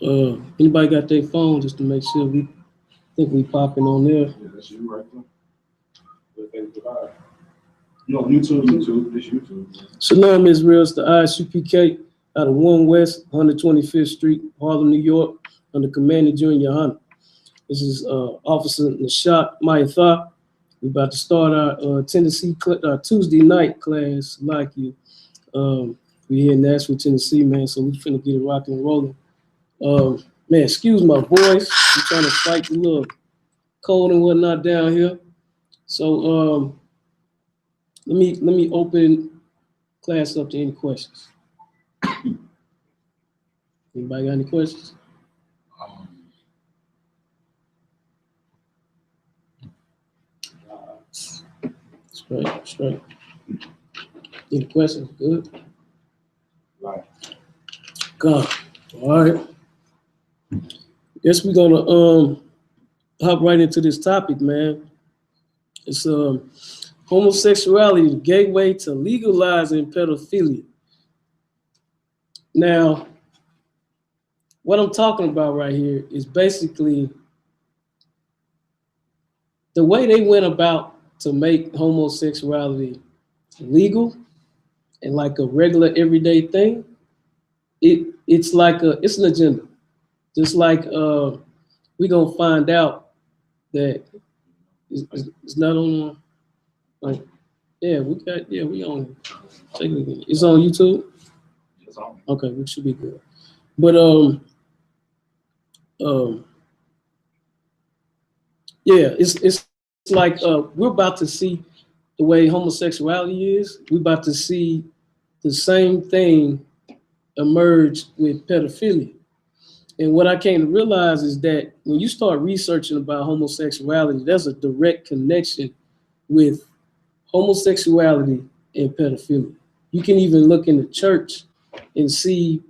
Anybody got their phone just to make sure we think we popping on there? Yeah, that's you right there. You on YouTube? YouTube. This YouTube. Shalom, Israel. It's the I.S.U.P.K. out of 1 West, 125th Street, Harlem, New York, under Commander Junior YAHANNA. This is Officer Nashak Mayatha. We're about to start our Tennessee Tuesday night class, like you. We're here in Nashville, Tennessee, man, so we finna get it rocking and rolling. Man, excuse my voice. I'm trying to fight the little cold and whatnot down here. So let me open class up to any questions. Anybody got any questions? Straight. Any questions? Good. Right. God. All right. Guess we're gonna hop right into this topic, man. It's homosexuality, the gateway to legalizing pedophilia. Now, what I'm talking about right here is basically the way they went about to make homosexuality legal and like a regular everyday thing. It's an agenda. Just like we're gonna find out that it's not on. Like, we on. Check it again. It's on YouTube. It's on. Okay, we should be good. But it's like we're about to see the way homosexuality is. We're about to see the same thing emerge with pedophilia. And what I came to realize is that when you start researching about homosexuality, there's a direct connection with homosexuality and pedophilia. You can even look in the church and see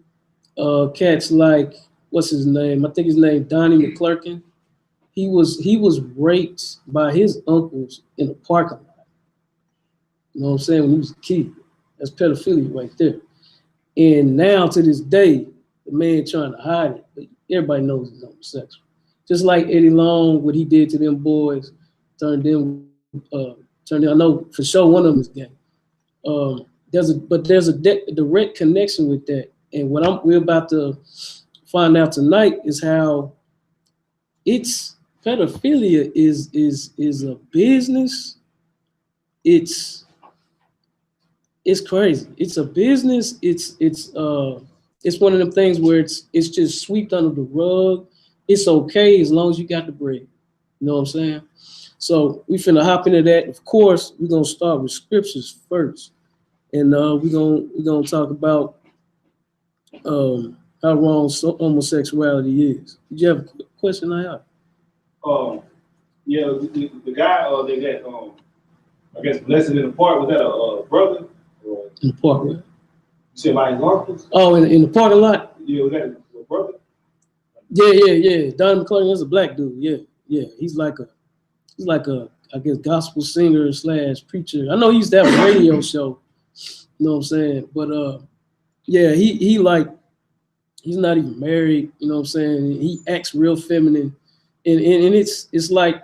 cats like, what's his name? I think his name Donnie McClurkin. He was raped by his uncles in a parking lot. You know what I'm saying? When he was a kid. That's pedophilia right there. And now to this day, the man trying to hide it, but everybody knows he's homosexual. Just like Eddie Long, what he did to them boys, turned them. I know for sure one of them is gay. There's a direct connection with that, and what we're about to find out tonight is how pedophilia is a business. It's crazy. It's a business. It's one of them things where it's just swept under the rug. It's okay as long as you got the bread. You know what I'm saying? So we finna hop into that. Of course, we're gonna start with scriptures first, and we're gonna talk about how wrong homosexuality is. Did you have a question? I have. Yeah, the guy that I guess blessed in the park, was that a brother? Or, in the park, right? You said by his uncles? Oh, in the parking lot? Yeah, was that a brother? Yeah. Don McClurkin is a black dude. Yeah. He's like a I guess gospel singer / preacher. I know he used to have a radio show. You know what I'm saying? But he's not even married. You know what I'm saying? He acts real feminine, and it's like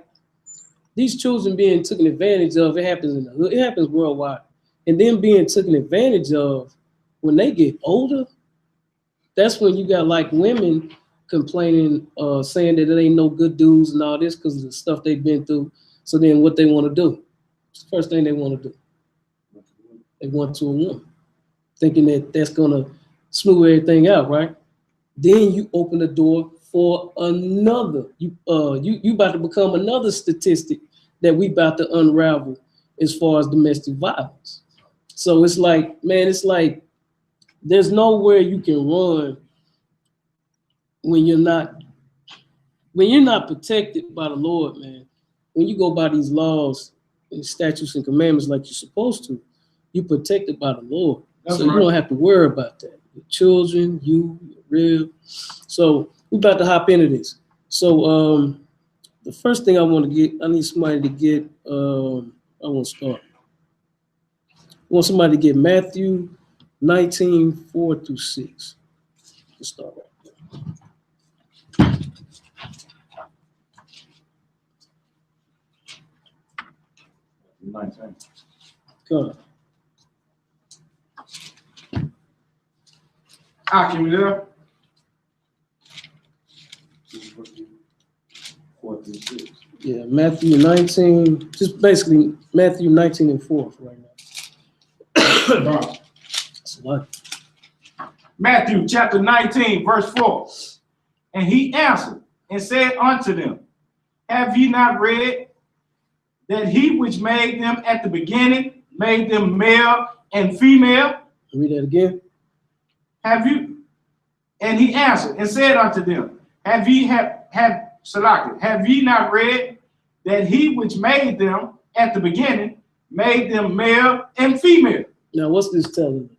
these children being taken advantage of. It happens in the hood. It happens worldwide, and then being taken advantage of when they get older. That's when you got like women complaining, saying that there ain't no good dudes and all this because of the stuff they've been through. So then what they want to do? It's the first thing they want to do. They want to a woman, thinking that that's going to smooth everything out, right? Then you open the door for another. You about to become another statistic that we about to unravel as far as domestic violence. So it's like, man, there's nowhere you can run when you're not protected by the Lord, man. When you go by these laws and statutes and commandments like you're supposed to, you're protected by the Lord. That's so right. You don't have to worry about that. Your children, you're real. So we're about to hop into this. So the first thing I need somebody to get, I want to start. I want somebody to get Matthew 19:4-6. Let's start right there. 19. Come. Can you there? 4 through 6. Yeah, Matthew 19, just basically Matthew 19 and 4 right now. That's a lot. Matthew chapter 19, verse 4. And he answered and said unto them, have ye not read that he which made them at the beginning made them male and female? Read that again. Have you? And he answered and said unto them, have ye not read that he which made them at the beginning made them male and female? Now, what's this telling us?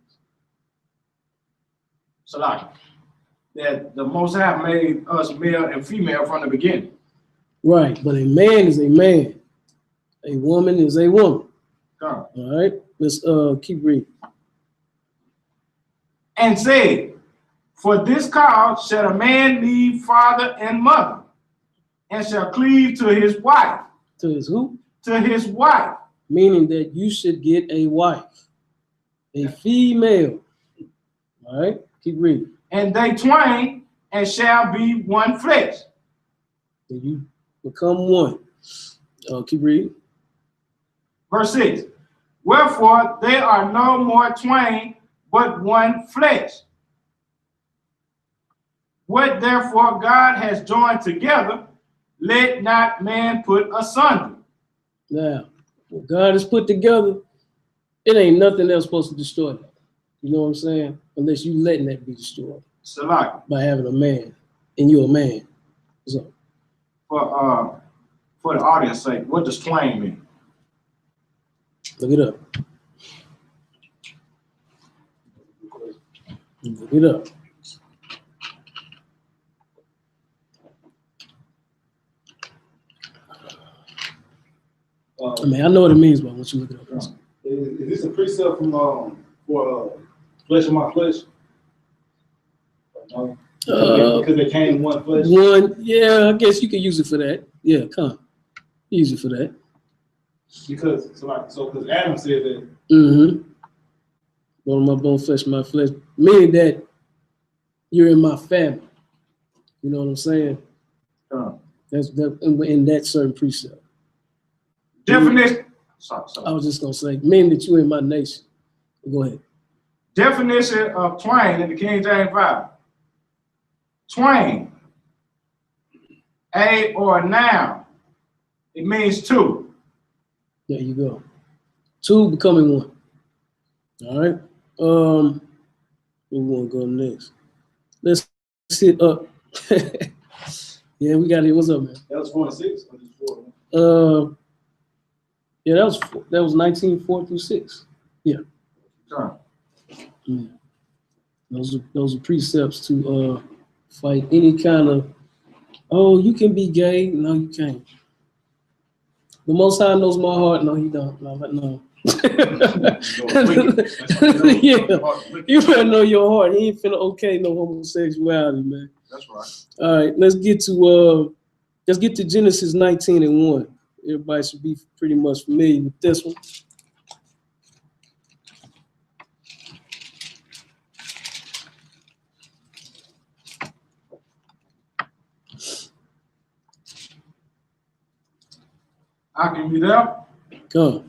That the Most High made us male and female from the beginning. Right, but a man is a man. A woman is a woman. All right, let's keep reading. And said, for this cause shall a man leave father and mother, and shall cleave to his wife. To his who? To his wife. Meaning that you should get a wife, a female. All right, keep reading. And they twain and shall be one flesh. And you become one. Keep reading. Verse 6. Wherefore they are no more twain, but one flesh. What therefore God has joined together, let not man put asunder. Now, what God has put together, it ain't nothing else supposed to destroy that. You know what I'm saying? Unless you letting that be destroyed. By having a man, and you're a man. So, for the audience sake, what does twain mean? Look it up. Look it up. I mean, I know what it means, but once you look it up. Is this a precept from for flesh of my flesh? No. Because they came in one flesh. One, yeah, I guess you could use it for that. Yeah, come, use it for that. Because because Adam said that. Mm-hmm. Bone of my bone, flesh of my flesh, meaning that you're in my family. You know what I'm saying? That's that in that certain precept. Definition. I was just gonna say, meaning that you're in my nation. Go ahead. Definition of twain in the King James Bible. Twain, a or a noun. It means two. There you go. Two becoming one. All right. We want to go next. Let's hit up. Yeah, we got it. What's up, man? That was 4 and 6. Or just 4? Yeah, that was 19:4 through 6. Yeah. Yeah. Those are precepts to fight any kind of, oh, you can be gay. No, you can't. The Most High knows my heart. No, he don't. No. Yeah, you better know your heart. He ain't finna okay no homosexuality, man. That's right. All right, let's get to Genesis 19 and 1. Everybody should be pretty much familiar with this one. I can be there. Come.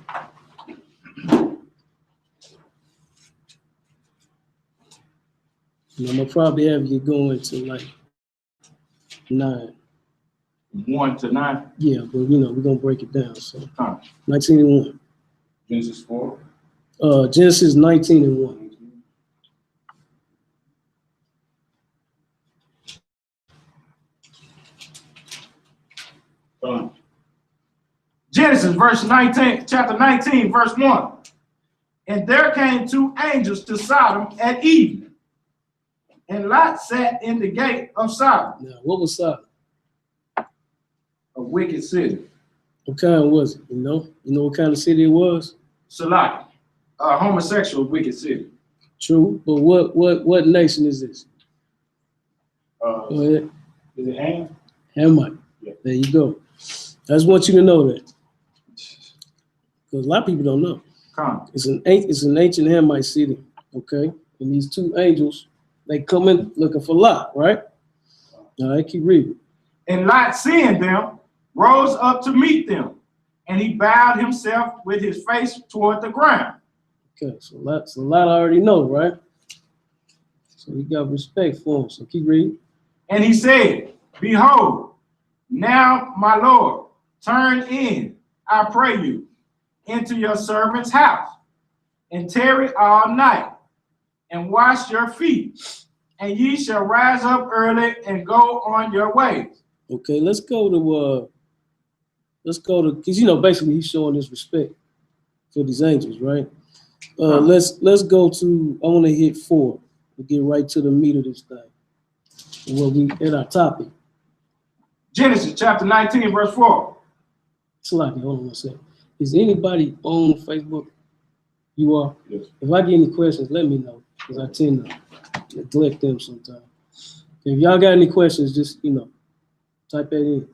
I'm gonna probably have you going to like 9. 1 to 9. Yeah, but we're gonna break it down. So 19 and 1. Genesis 4. Genesis 19 and 1. Genesis chapter 19, verse 1. And there came 2 angels to Sodom at evening, and Lot sat in the gate of Sodom. Now, what was Sodom? A wicked city. What kind was it? You know what kind of city it was? Salaki, a homosexual wicked city. True, but what nation is this? Go ahead. Is it Ham? Hamite. Yeah. There you go. I just want you to know that. because a lot of people don't know. Come. It's an ancient Hamite city, okay? And these two angels, they come in looking for Lot, right? All right, keep reading. And Lot, seeing them, rose up to meet them, and he bowed himself with his face toward the ground. Okay, so Lot already know, right? So he got respect for him. So keep reading. And he said, behold, now my Lord, turn in, I pray you, into your servant's house, and tarry all night, and wash your feet, and ye shall rise up early and go on your ways. Okay, let's go to because you know basically he's showing his respect for these angels, right? Let's go to, I want to hit 4. We'll get right to the meat of this thing. Well, we at our topic. Genesis chapter 19, verse 4. Salaki, hold on one second. Is anybody on Facebook? You are? Yes. If I get any questions, let me know, because I tend to neglect them sometimes. If y'all got any questions, just, type that in.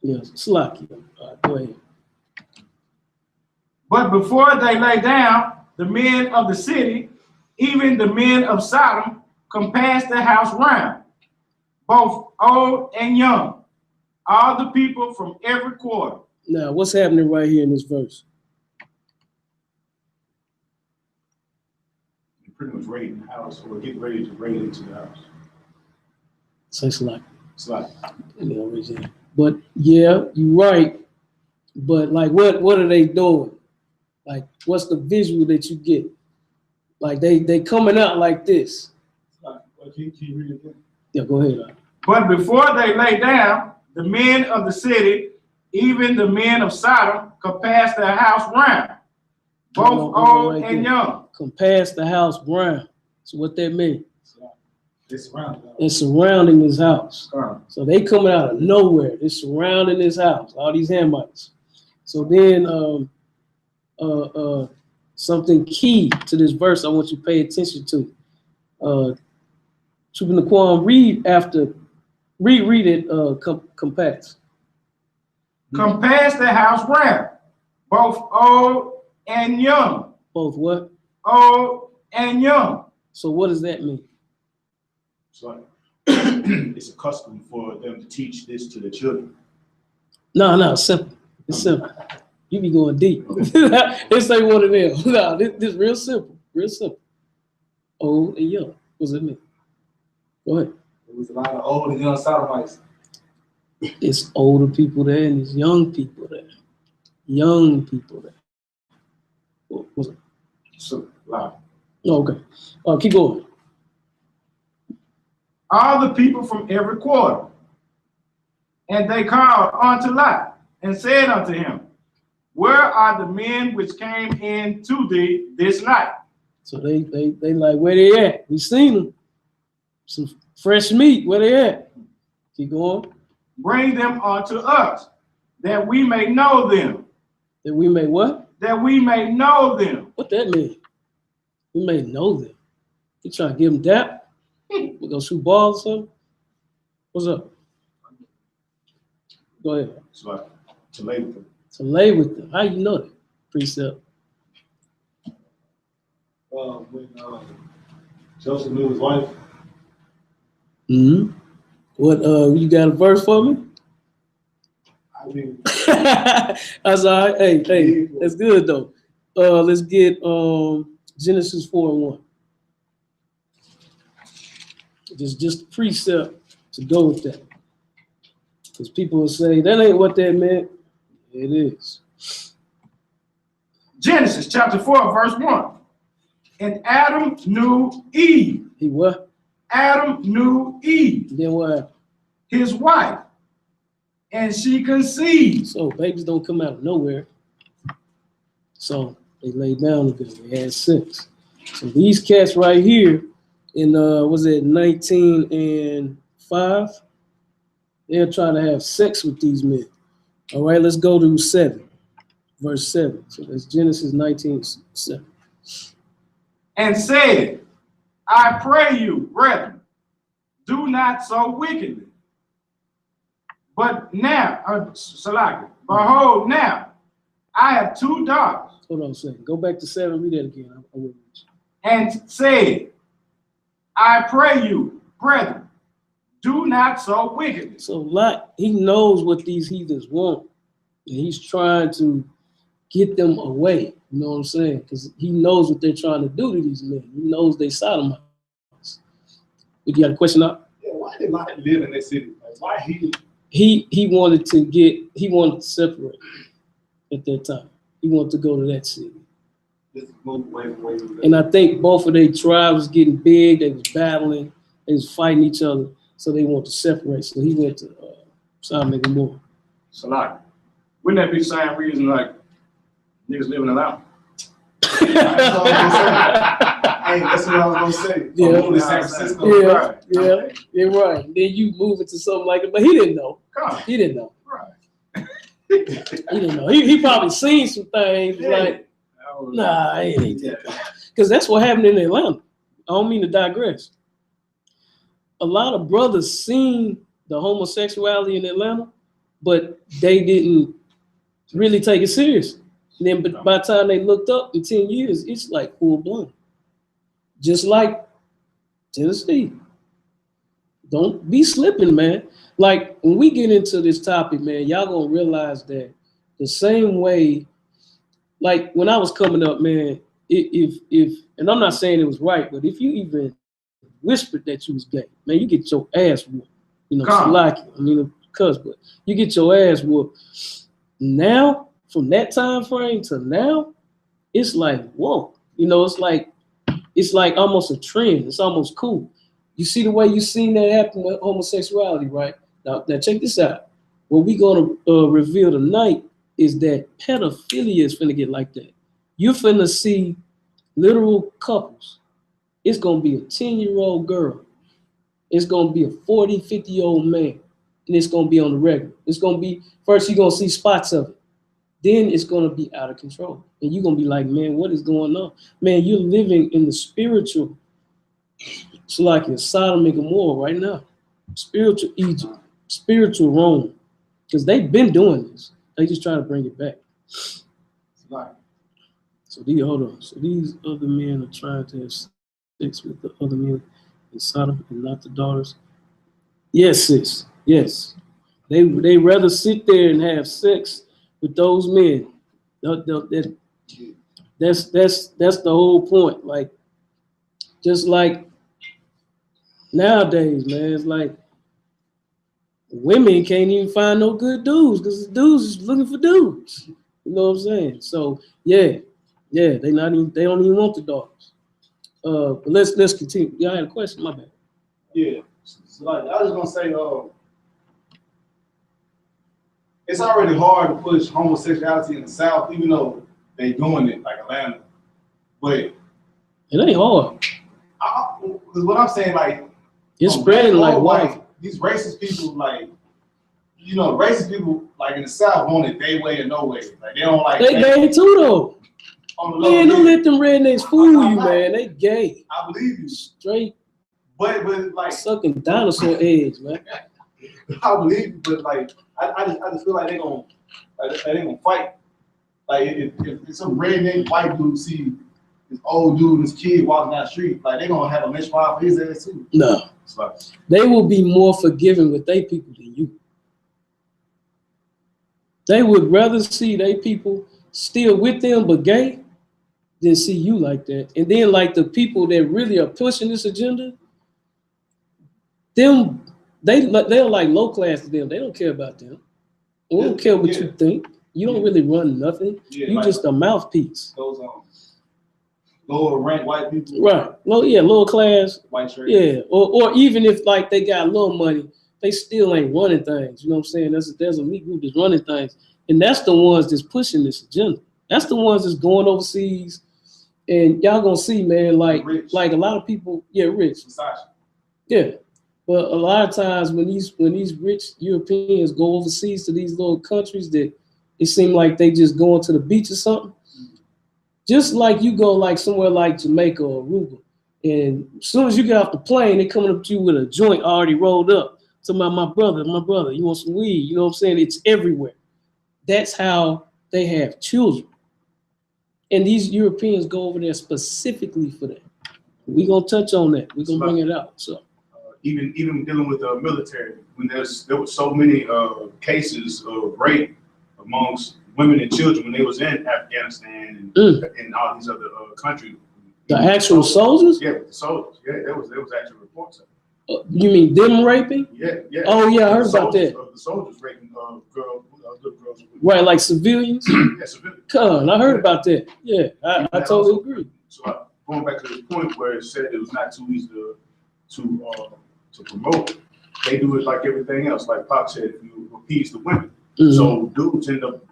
Yes, Salaki. All right, go ahead. But before they lay down, the men of the city, even the men of Sodom, compassed the house round, both old and young, all the people from every quarter. Now, what's happening right here in this verse? You're pretty much raiding the house or getting ready to raid into the house. Say Salaki. It's like, But yeah, you're right. But like, what are they doing? Like, what's the visual that you get? Like they coming out like this. can you read it again? Yeah, go ahead. But before they lay down, the men of the city, even the men of Sodom, compassed their house round, both old and young. Compass the house round. So what that mean? It's surrounding his house. Uh-huh. So they coming out of nowhere. They're surrounding his house. All these Hamites. So then something key to this verse I want you to pay attention to. Chukwunakwam, read it, compass. Compass the house round, both old and young. Both what? Old and young. So what does that mean? It's like it's a custom for them to teach this to the children. No, simple. It's simple. You be going deep. This ain't one of them. No, this real simple. Real simple. Old and young. What does it mean? Go ahead. There was a lot of old and young Sodomites. It's older people there and it's young people there. Young people there. What was it? So, loud. Oh, okay. Keep going. All the people from every quarter. And they called unto Lot and said unto him, where are the men which came in to thee this night? So they like, where they at? We seen them. Some fresh meat. Where they at? Keep going. Bring them unto us, that we may know them. That we may what? That we may know them. What that mean? We may know them. You trying to give them that? We gonna shoot balls or something? What's up? Go ahead. It's like to lay with them. To lay with them. How you know that? Precept. When Joseph knew his wife. Mm-hmm. What you got a verse for me? I mean, that's all right. Hey, that's good though. Let's get Genesis 4:1. Just precept to go with that. Because people will say that ain't what that meant. It is. Genesis chapter 4, verse 1. And Adam knew Eve. He what? Adam knew Eve. Then what happened? His wife. And she conceived. So babies don't come out of nowhere. So they laid down together. They had sex. So these cats right here in was it 19 and 5? They're trying to have sex with these men. All right, let's go to 7, verse 7. So that's Genesis 19:7. And said, I pray you, brethren, do not so wickedly. But now, Salaki, behold, now I have 2 daughters. Hold on a second. Go back to 7. Read that again. I'm with you. And said, I pray you, brethren, do not so wickedly. So Lot, he knows what these heathens want, and he's trying to get them away. You know what I'm saying? Because he knows what they're trying to do to these men. He knows they sodomites. You got a question up? Yeah, why did Lot live in that city? Like, why he wanted to separate at that time. He wanted to go to that city. just move away from where he was at? And I think both of their tribes was getting big. They was battling. They was fighting each other. So they wanted to separate. So he went to Sodom and Gomorrah. Salaki. Wouldn't that be the same reason like niggas living in Atlanta? That's what I was gonna say. Hey, that's what I was gonna say. Yeah. Moving to San Francisco. Yeah, right. Then you move into something like it, but he didn't know. He didn't know. Right. He didn't know. He probably seen some things like, nah, it ain't that. Because that's what happened in Atlanta. I don't mean to digress. A lot of brothers seen the homosexuality in Atlanta, but they didn't really take it serious. And then by the time they looked up in 10 years, it's like full blown. Just like Tennessee. Don't be slipping, man. Like when we get into this topic, man, y'all gonna realize that the same way, like when I was coming up, man, if and I'm not saying it was right, but if you even whispered that you was gay, man, you get your ass whooped. You know, Salaki. I mean, but you get your ass whooped. Now, from that time frame to now, it's like, whoa. You know, it's like almost a trend. It's almost cool. You see the way you seen that happen with homosexuality, right? Now check this out. What we gonna reveal tonight is that pedophilia is finna get like that. You're finna see literal couples. It's gonna be a 10-year-old girl. It's gonna be a 40, 50-year-old man. And it's gonna be on the regular. It's gonna be, first you're gonna see spots of it. Then it's gonna be out of control. And you're gonna be like, man, what is going on? Man, you're living in the spiritual, it's like in Sodom and Gomorrah right now. Spiritual Egypt, spiritual Rome. Because they've been doing this. They just trying to bring it back. So hold on. So these other men are trying to have sex with the other men in Sodom and not the daughters. Yes, sis. Yes. They rather sit there and have sex with those men. That's the whole point. Like, just like nowadays, man, it's like women can't even find no good dudes because the dudes is looking for dudes. You know what I'm saying? So yeah, they don't even want the daughters. But let's continue. Y'all had a question? My bad. Yeah. So like I was gonna say, it's already hard to push homosexuality in the South, even though they doing it like Atlanta. But it ain't hard. Because what I'm saying, like, it's spreading like white. These racist people, like, you know, racist people, like in the South, want it their way or no way. Like they don't like. They gay too, though. Man, don't let them rednecks fool you, man. They gay. I believe you. Straight. But like sucking dinosaur eggs, man. I believe you, but like I just feel like they gonna fight. Like if some redneck white dude see this old dude and his kid walking down the street, like they gonna have a lynch mob for his ass too. No. They will be more forgiving with their people than you. They would rather see their people still with them but gay than see you like that. And then like the people that really are pushing this agenda, they're like low class to them. They don't care about them. They don't care what you think. You don't really run nothing. You like, just a mouthpiece. Those lower rank white people. Right. Lower class. White shirt. Yeah. Or even if like they got a little money, they still ain't running things. You know what I'm saying? There's a elite group that's running things. And that's the ones that's pushing this agenda. That's the ones that's going overseas. And y'all gonna see, man, like a lot of people, rich. Yeah. But a lot of times when these rich Europeans go overseas to these little countries that it seems like they just going to the beach or something, just like you go like somewhere like Jamaica or Aruba, and as soon as you get off the plane, they coming up to you with a joint already rolled up. To my brother, you want some weed? You know what I'm saying? It's everywhere. That's how they have children. And these Europeans go over there specifically for that. We're going to touch on that. We're going to bring it out. So even dealing with the military, when there were so many cases of rape amongst women and children when they was in Afghanistan and all these other countries. The actual soldiers? Yeah, the soldiers. Yeah, there was actual reports of it. You mean them raping? Yeah. Oh yeah, I heard about that. The soldiers raping little girls. Right, like civilians. Yeah, civilians. Come, I heard about that. Yeah, I totally agree. So going back to this point where it said it was not too easy to promote, they do it like everything else. Like Pop said, if you appease the women. So dudes end up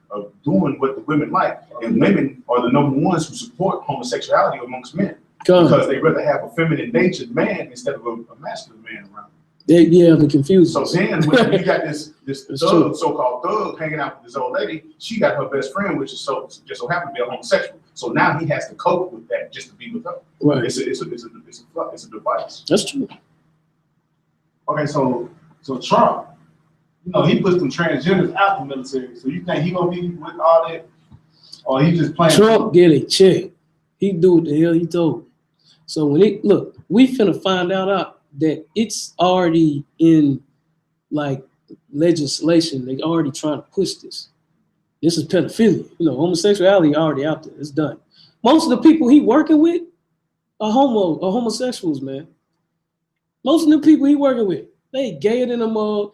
doing what the women like, and women are the number ones who support homosexuality amongst men. Because they rather have a feminine natured man instead of a masculine man around. The confused. So then when you got this thug, so-called thug hanging out with this old lady, she got her best friend, which is just so happen to be a homosexual. So now he has to cope with that just to be with her. Right. It's a device. That's true. Okay, so Trump, he puts them transgenders out the military. So you think he gonna be with all that, or he just playing? Trump get a check. He do what the hell he told. So when we finna find out that it's already in like legislation. They already trying to push this. This is pedophilia. Homosexuality already out there. It's done. Most of the people he working with are homosexuals, man. Most of the people he working with, they gayer than them all.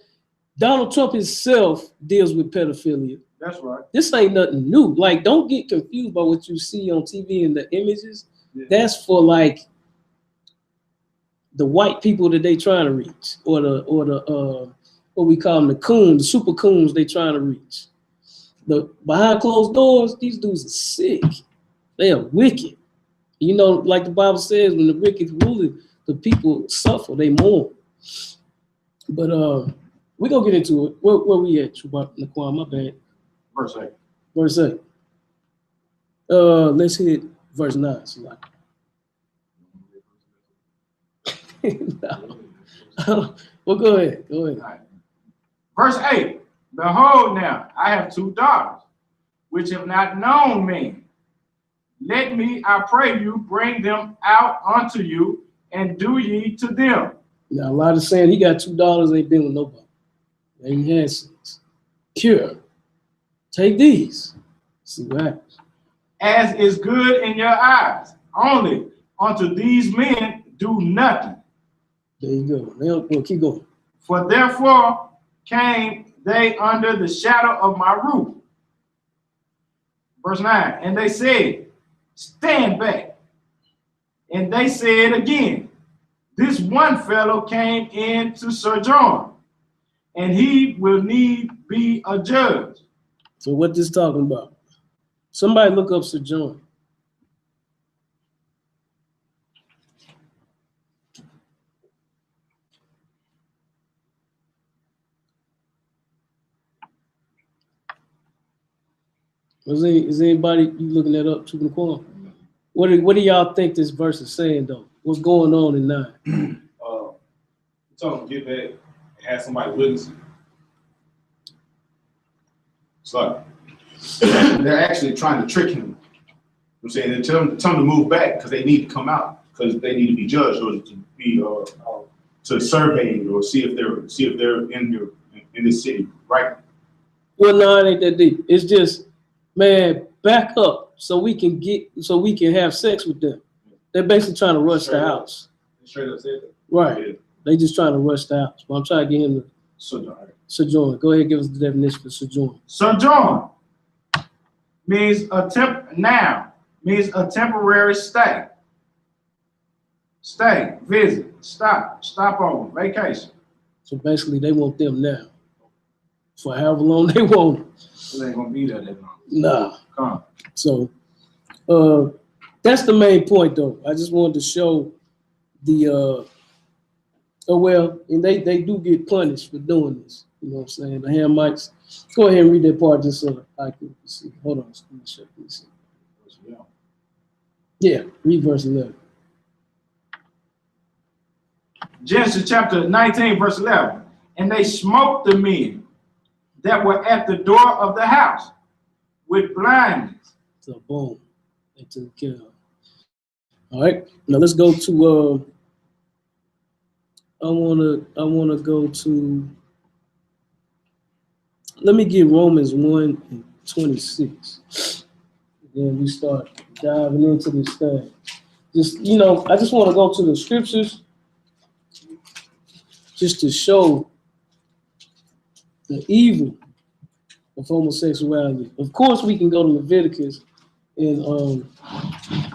Donald Trump himself deals with pedophilia. That's right. This ain't nothing new. Like, don't get confused by what you see on TV and the images. Yeah. That's for like the white people that they trying to reach, or the what we call them, the coons, the super coons they trying to reach. The behind closed doors, these dudes are sick. They are wicked. Like the Bible says, when the wicked rule, the people suffer, they mourn. But we're gonna get into it. Where we at, Naquan? My bad. Verse 8. Verse 8. Let's hit verse 9. So like, no. Well, go ahead. Right. Verse 8. Behold, now I have 2 daughters, which have not known me. Let me, I pray you, bring them out unto you, and do ye to them. Now, a lot of saying he got 2 daughters, ain't been with nobody. They ain't had sex. Pure. Take these. See what happens. As is good in your eyes. Only unto these men do nothing. There you go. Well, keep going. For therefore came they under the shadow of my roof. Verse 9. And they said, stand back. And they said again, this one fellow came in to sojourn, and he will need be a judge. So what this talking about? Somebody look up sojourn. Is anybody you looking that up to the corner? What do y'all think this verse is saying though? What's going on in 9? Tell them to get back and have somebody witness it. It's like they're actually trying to trick him. I'm saying they tell him to move back because they need to come out because they need to be judged or to be to surveying or see if they're in this city, right? Well, no, it ain't that deep. It's just, man, back up so we can have sex with them. They're basically trying to rush the house. Straight up said that. Right. Yeah. They just trying to rush the house. But I'm trying to get him to sojourn. Go ahead and give us the definition for sojourn. Sojourn means a temporary stay. Stay, visit, stop over, vacation. So basically they want them now. For however long they want them. So they ain't gonna be there that long. Nah. Come on. So that's the main point though. I just wanted to show the and they do get punished for doing this. You know what I'm saying? The Hamites. Go ahead and read that part just so I can see. Hold on. Let me see. Yeah, read verse 11. Genesis chapter 19, verse 11. And they smote the men that were at the door of the house with blindness. So boom, they took care of. All right, now let's go to. I wanna go to. Let me get Romans 1:26. Then we start diving into this thing. Just I just want to go to the scriptures just to show the evil of homosexuality. Of course, we can go to Leviticus and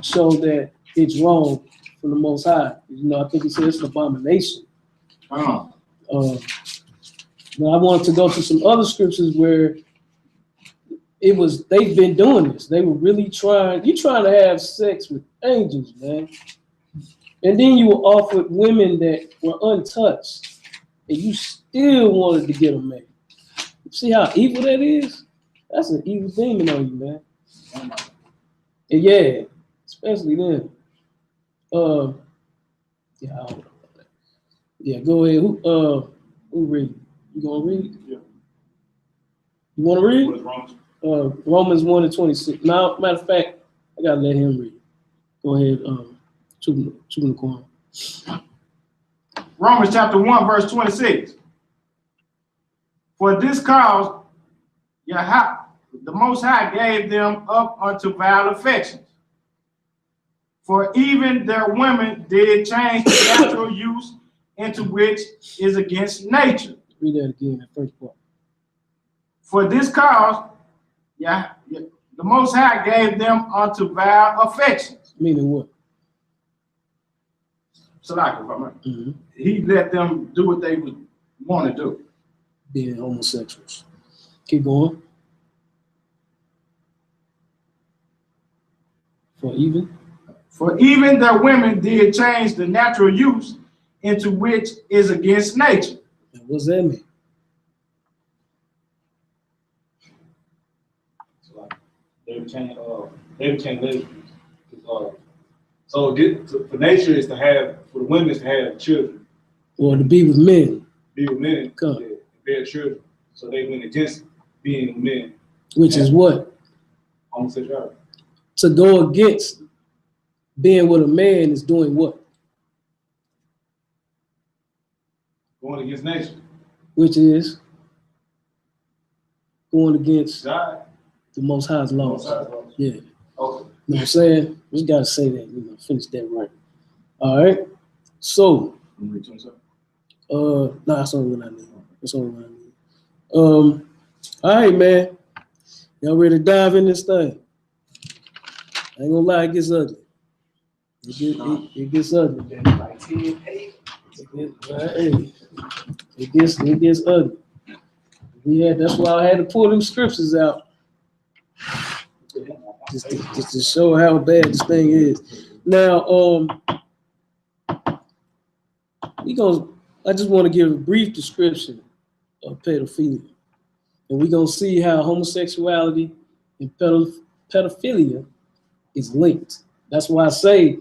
show that it's wrong from the Most High. I think he said it's an abomination. Now I wanted to go to some other scriptures where they've been doing this. They were really trying to have sex with angels, man. And then you were offered women that were untouched, and you still wanted to get them married. See how evil that is? That's an evil demon on you, man. And yeah, especially then. Yeah, I don't know about that. Yeah, go ahead. Who read? You gonna read? Yeah. You wanna read? Romans? Romans 1:26. Now, matter of fact, I gotta let him read. Go ahead, chewing the corn. Romans chapter 1, verse 26. For this cause, the Most High gave them up unto vile affections. For even their women did change the natural use into which is against nature. Read that again, that first part. For this cause, the Most High gave them unto vile affections. Meaning what? So like, he let them do what they would want to do. Being homosexuals. Keep going. For even their women did change the natural use into which is against nature. And what's that mean? So like, they became lesbians. So for nature is for the women is to have children. Or to be with men. Be with men. Yeah, bear children. So they went against being with men. Which is what? Homosexuality. To go against being with a man is doing what? Going against nature. Which is going against God. the Most High's laws. Yeah. Okay. You know what I'm saying? We gotta say that, finish that right. All right. So that's only what I need. That's only what I need. All right, man. Y'all ready to dive in this thing? I ain't gonna lie, it gets ugly. It gets ugly. It gets ugly. That's why I had to pull them scriptures out. Just to show how bad this thing is. Now, I just want to give a brief description of pedophilia. And we're gonna see how homosexuality and pedophilia is linked. That's why I say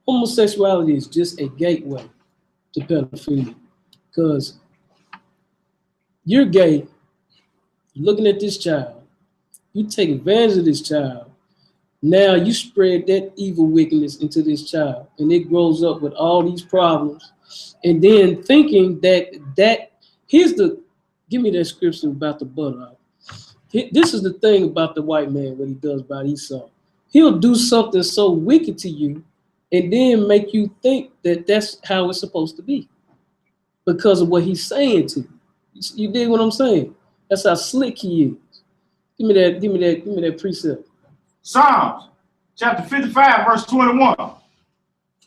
homosexuality is just a gateway to pedophilia. Because you're gay, you're looking at this child, you take advantage of this child, now you spread that evil wickedness into this child, and it grows up with all these problems. And then thinking give me that scripture about the butter. This is the thing about the white man, what he does about Esau. He'll do something so wicked to you and then make you think that that's how it's supposed to be because of what he's saying to you. You dig what I'm saying? That's how slick he is. Give me that precept. Psalms chapter 55, verse 21.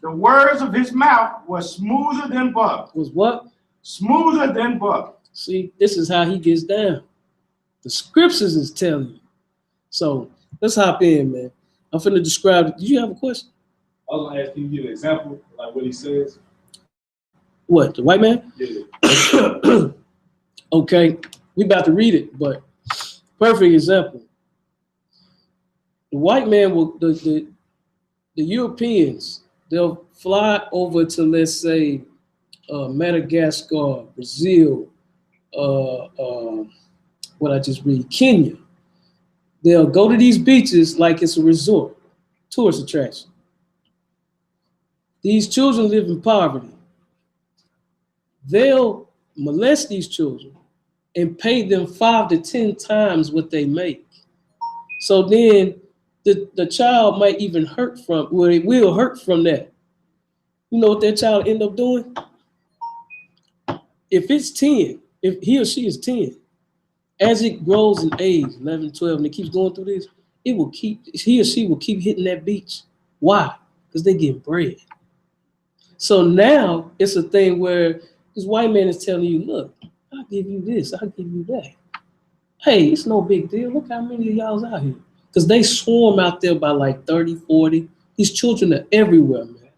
The words of his mouth were smoother than butter. Was what? Smoother than butter. See, this is how he gets down. The scriptures is telling you. So let's hop in, man. I'm finna describe it. Did you have a question? I was gonna ask, can you give an example, like what he says? What, the white man? Yeah. Okay, we about to read it, but perfect example. The white man will, the Europeans, they'll fly over to, let's say, Madagascar, Brazil, what I just read, Kenya. They'll go to these beaches like it's a resort, tourist attraction. These children live in poverty. They'll molest these children and pay them 5 to 10 times what they make. So then the child might even hurt from, well, it will hurt from that. You know what that child end up doing? If it's 10, if he or she is 10, as it grows in age, 11, 12, and it keeps going through this, he or she will keep hitting that beach. Why? Because they get bread. So now it's a thing where this white man is telling you, look, I'll give you this, I'll give you that. Hey, it's no big deal. Look how many of y'all's out here. Because they swarm out there by like 30, 40. These children are everywhere, man.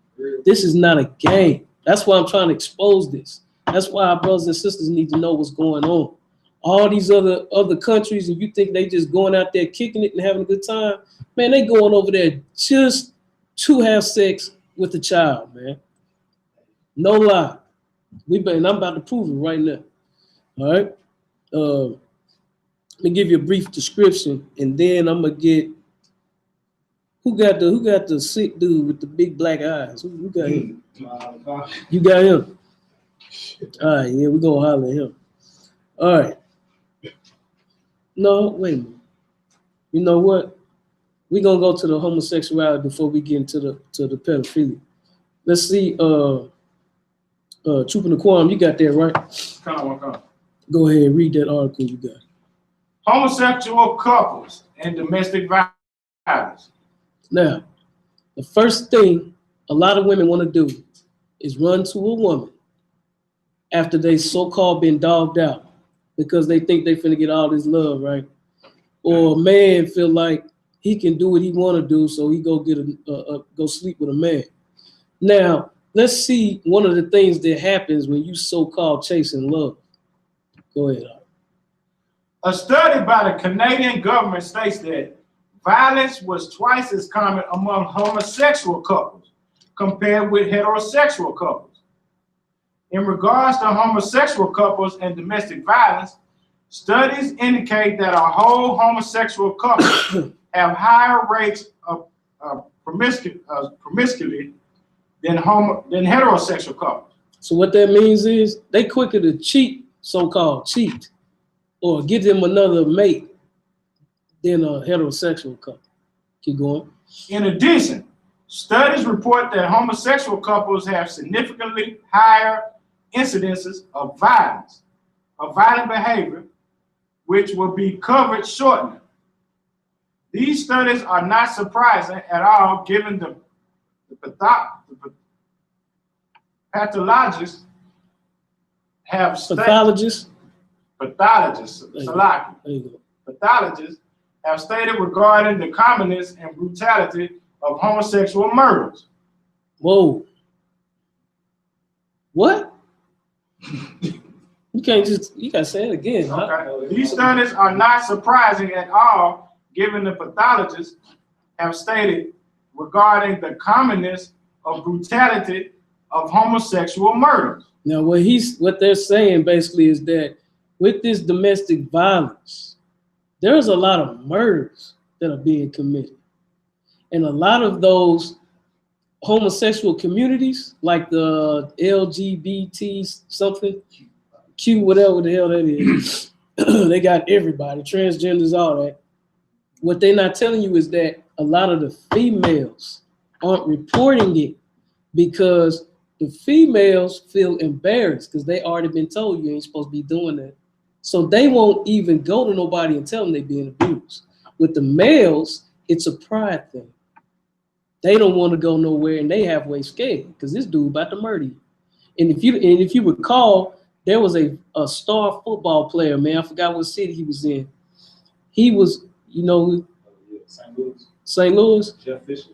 This is not a game. That's why I'm trying to expose this. That's why our brothers and sisters need to know what's going on. All these other countries, and you think they just going out there kicking it and having a good time, man, they going over there just to have sex with the child, man. No lie. And I'm about to prove it right now. All right. Let me give you a brief description, and then I'm gonna get who got the sick dude with the big black eyes. Who got him? You got him. All right, yeah, we're gonna holler at him. All right. No, wait a minute. You know what? We're gonna go to the homosexuality before we get into the pedophilia. Let's see, Troop in the Quorum, you got that right? Come on. Go ahead and read that article you got. Homosexual couples and domestic violence. Now, the first thing a lot of women want to do is run to a woman after they so-called been dogged out because they think they finna get all this love, right? Or a man feel like he can do what he want to do, so he go go sleep with a man. Now, let's see one of the things that happens when you so-called chasing love. Go ahead. A study by the Canadian government states that violence was twice as common among homosexual couples compared with heterosexual couples. In regards to homosexual couples and domestic violence, studies indicate that a whole homosexual couple have higher rates of promiscuity than heterosexual couples. So what that means is they quicker to cheat, so-called cheat, or give them another mate than a heterosexual couple. Keep going. In addition, studies report that homosexual couples have significantly higher incidences of violence, of violent behavior, which will be covered shortly. These studies are not surprising at all given the pathologists have pathologists. Pathologists have stated regarding the commonness and brutality of homosexual murders. Whoa. What? You gotta say it again. Okay. Huh? These studies are not surprising at all given the pathologists have stated regarding the commonness of brutality of homosexual murders. Now, what they're saying basically is that with this domestic violence, there's a lot of murders that are being committed. And a lot of those homosexual communities, like the LGBT something, Q, whatever the hell that is, they got everybody, transgenders, all that. What they're not telling you is that a lot of the females aren't reporting it because the females feel embarrassed because they already been told you ain't supposed to be doing that. So they won't even go to nobody and tell them they're being abused. With the males, it's a pride thing. They don't want to go nowhere and they halfway scared because this dude about to murder you. And if you recall, there was a star football player, man. I forgot what city he was in. He was, St. Louis. St. Louis? Jeff Fisher.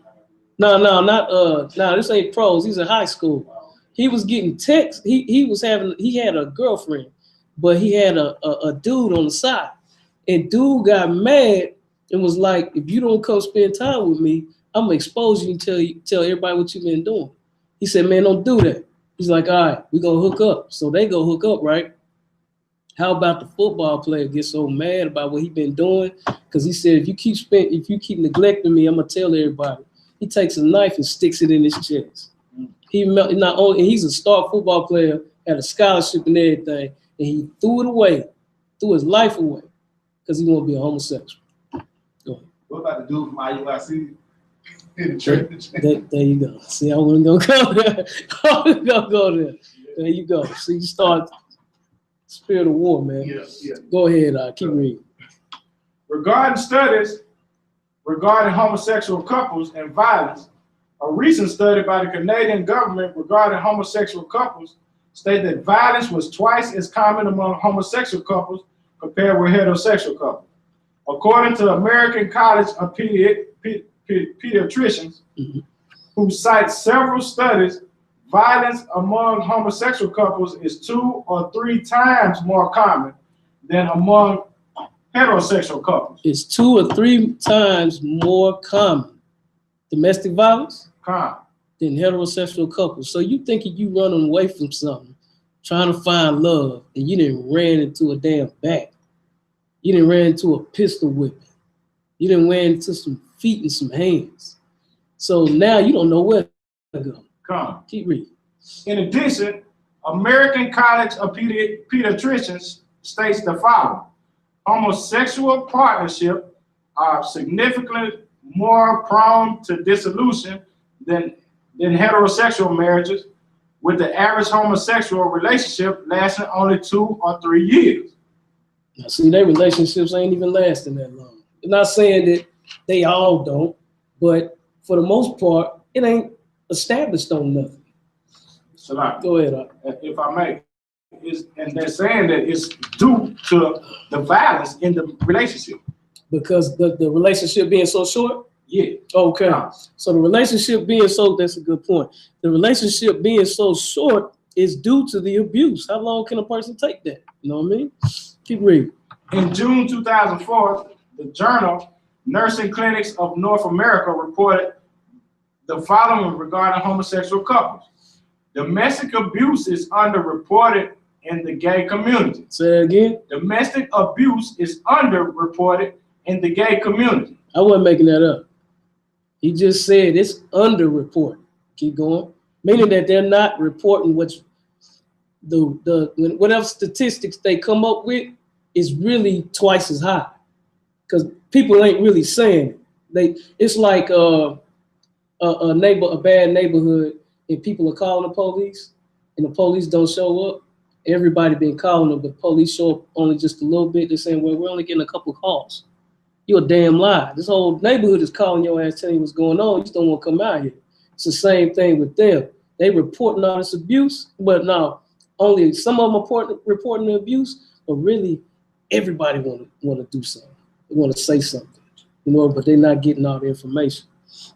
No, this ain't pros. He's in high school. He was getting texts. He had a girlfriend, but he had a dude on the side. And dude got mad and was like, if you don't come spend time with me, I'm gonna expose you and tell everybody what you've been doing. He said, man, don't do that. He's like, all right, we're gonna hook up. So they go hook up, right? How about the football player gets so mad about what he been doing? Because he said, if you keep neglecting me, I'm gonna tell everybody. He takes a knife and sticks it in his chest. He's a star football player, had a scholarship and everything, and he threw it away, threw his life away, because he want to be a homosexual. Go ahead. What about the dude from I.U.I.C. in the church? There you go. See, I wasn't gonna go there. I wasn't gonna go there. There you go. See, you start spirit of war, man. Yeah. Go ahead, keep reading. Regarding studies regarding homosexual couples and violence, a recent study by the Canadian government regarding homosexual couples stated that violence was twice as common among homosexual couples compared with heterosexual couples. According to American College of Pediatricians, who cite several studies, violence among homosexual couples is 2 or 3 times more common than among heterosexual couples. It's 2 or 3 times more common, domestic violence, than heterosexual couples. So you thinking you running away from something, trying to find love, and you didn't ran into a damn bat. You didn't ran into a pistol whipping. You didn't ran into some feet and some hands. So now you don't know where to go. Keep reading. In addition, American College of Pediatricians states the following: homosexual partnerships are significantly more prone to dissolution than heterosexual marriages, with the average homosexual relationship lasting only 2 or 3 years. Now, see, their relationships ain't even lasting that long. I'm not saying that they all don't, but for the most part, it ain't established on nothing. So like, go ahead, if I may, and they're saying that it's due to the violence in the relationship. Because the relationship being so short? Yeah. Okay. So the relationship being so, that's a good point. The relationship being so short is due to the abuse. How long can a person take that? You know what I mean? Keep reading. In June 2004, the journal Nursing Clinics of North America reported the following regarding homosexual couples. Domestic abuse is underreported in the gay community. Say it again. Domestic abuse is underreported in the gay community. I wasn't making that up. He just said it's underreported. Keep going. Meaning that they're not reporting what's whatever statistics they come up with is really twice as high. Because people ain't really saying it. It's like a bad neighborhood, and people are calling the police, and the police don't show up. Everybody been calling them, but police show up only just a little bit. They're saying, well, we're only getting a couple calls. You're a damn lie. This whole neighborhood is calling your ass, telling you what's going on. You just don't want to come out here. It's the same thing with them. They reporting all this abuse, but no, only some of them are reporting the abuse, but really everybody want to do something. They want to say something, you know, but they're not getting all the information.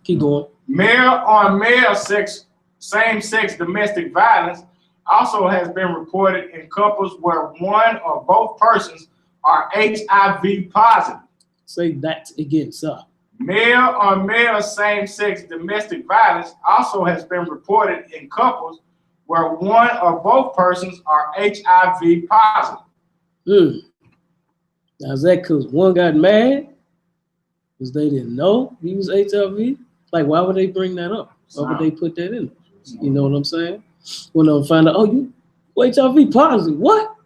Keep going. Male-on-male same-sex domestic violence also has been reported in couples where one or both persons are HIV positive. Say that again, sir. Male-on-male same-sex domestic violence also has been reported in couples where one or both persons are HIV positive. Now, is that because one got mad? Because they didn't know he was HIV? Like, why would they bring that up? Why would they put that in? You know what I'm saying? When they'll find out, oh, you HIV positive. What?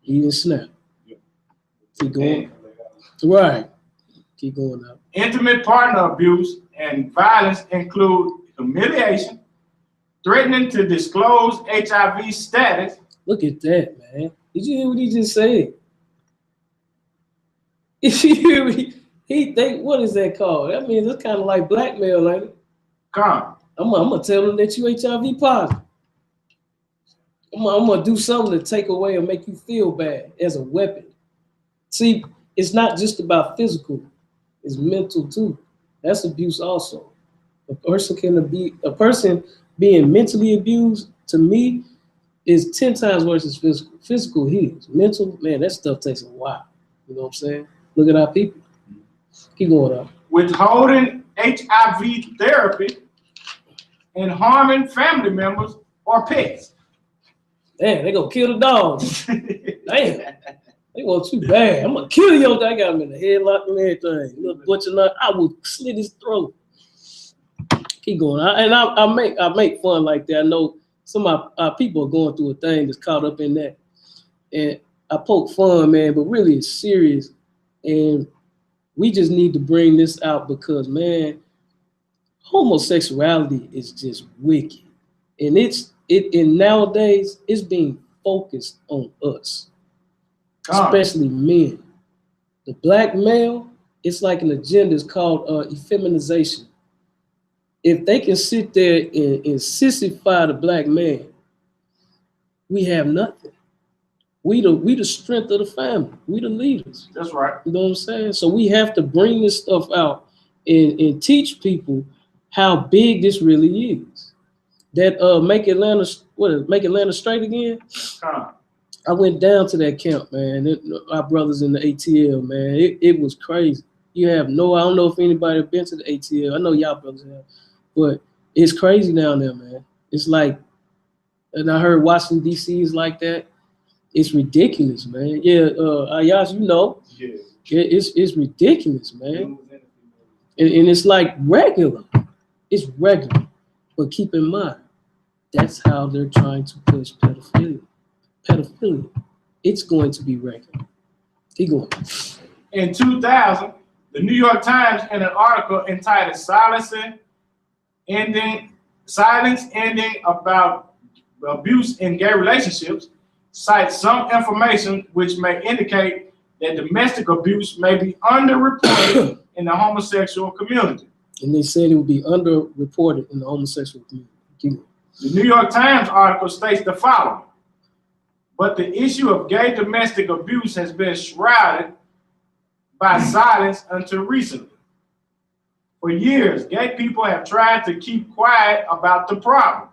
He didn't snap. Keep going. Right. Keep going up. Intimate partner abuse and violence include humiliation, threatening to disclose HIV status. Look at that, man. Did you hear what he just said? Did you hear what what is that called? That means it's kind of like blackmail, ain't it? Come. I'm gonna tell them that you HIV positive. I'm gonna do something to take away or make you feel bad as a weapon. See, it's not just about physical, it's mental too. That's abuse also. A person being mentally abused, to me, is 10 times worse than physical. Physical heals. Mental, man, that stuff takes a while. You know what I'm saying? Look at our people. Keep going up. Withholding HIV therapy and harming family members or pets. Damn, they gonna kill the dog. Damn. They want too bad. I'm gonna kill your dog. I got him in the headlock and everything. Little butcher nut, I will slit his throat. Keep going. I make fun like that. I know some of our people are going through a thing that's caught up in that. And I poke fun, man, but really it's serious. And we just need to bring this out because, man, homosexuality is just wicked. And and nowadays it's being focused on us, especially men. The black male, it's like an agenda. It's called effeminization. If they can sit there and sissify the black man, we have nothing. We the strength of the family. We the leaders. That's right. You know what I'm saying? So we have to bring this stuff out and teach people how big this really is. That make Atlanta straight again. I went down to that camp, man. Our brothers in the ATL, man. It was crazy. I don't know if anybody have been to the ATL. I know y'all brothers have, but it's crazy down there, man. It's like, and I heard Washington D.C. is like that. It's ridiculous, man. Yeah, Ayaz, you know. Yeah. It's ridiculous, man. And it's like regular. It's regular. But keep in mind, that's how they're trying to push pedophilia. Pedophilia. It's going to be regular. Keep going. In 2000, the New York Times, in an article entitled Silence Ending About Abuse in Gay Relationships, cites some information which may indicate that domestic abuse may be underreported in the homosexual community. And they said it would be underreported in the homosexual community. The New York Times article states the following: but the issue of gay domestic abuse has been shrouded by silence until recently. For years, gay people have tried to keep quiet about the problem,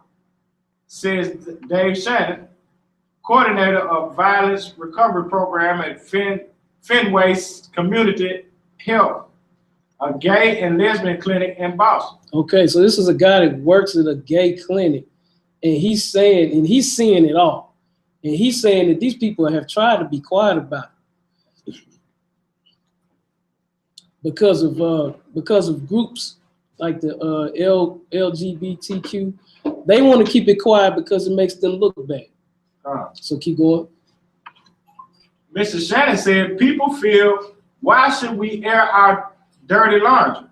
says Dave Shannon, coordinator of violence recovery program at Fenway Community Health, a gay and lesbian clinic in Boston. Okay, so this is a guy that works at a gay clinic, and he's seeing it all. And he's saying that these people have tried to be quiet about it because of groups like the LGBTQ. They want to keep it quiet because it makes them look bad. So keep going. Mr. Shannon said, people feel, why should we air our dirty laundry?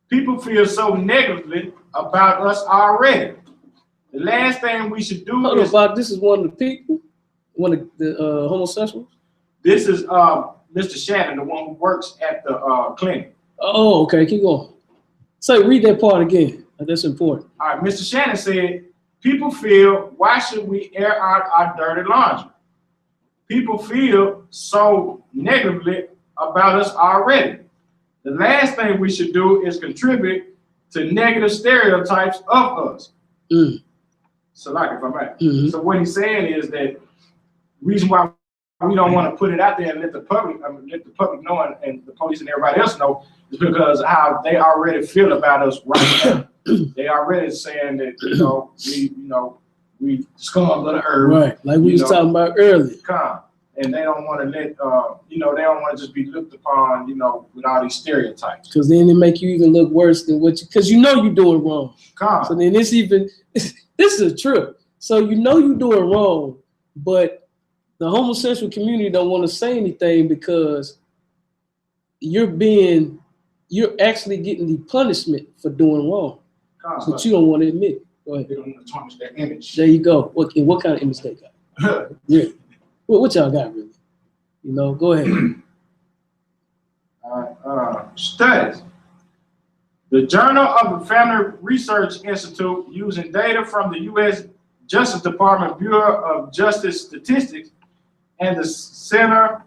People feel so negatively about us already. The last thing we should do this is one of the people, one of the homosexuals? This is Mr. Shannon, the one who works at the clinic. Oh, okay, keep going. So read that part again. That's important. All right, Mr. Shannon said, people feel, why should we air out our dirty laundry? People feel so negatively about us already. The last thing we should do is contribute to negative stereotypes of us. So like if I'm right. So what he's saying is that reason why we don't want to put it out there and let the public know and the police and everybody else know is because how they already feel about us right now. They already saying that we scum of the earth, right? Like we was talking about earlier. And they don't want to let they don't want to just be looked upon, with all these stereotypes. Because then it make you even look worse than because you're doing wrong. So then this is a trip. So you're doing wrong, but the homosexual community don't want to say anything because you're actually getting the punishment for doing wrong. But you don't want to admit it. Go ahead. They don't want to tarnish their image. There you go. What kind of image they got? Yeah. What y'all got really? Go ahead. Studies. The Journal of the Family Research Institute, using data from the U.S. Justice Department Bureau of Justice Statistics and the Center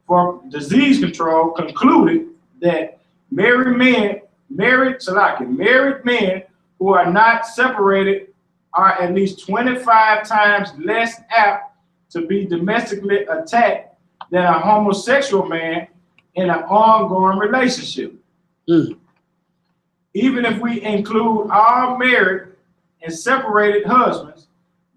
for Disease Control, concluded that married men who are not separated are at least 25 times less apt to be domestically attacked than a homosexual man in an ongoing relationship. Even if we include all married and separated husbands,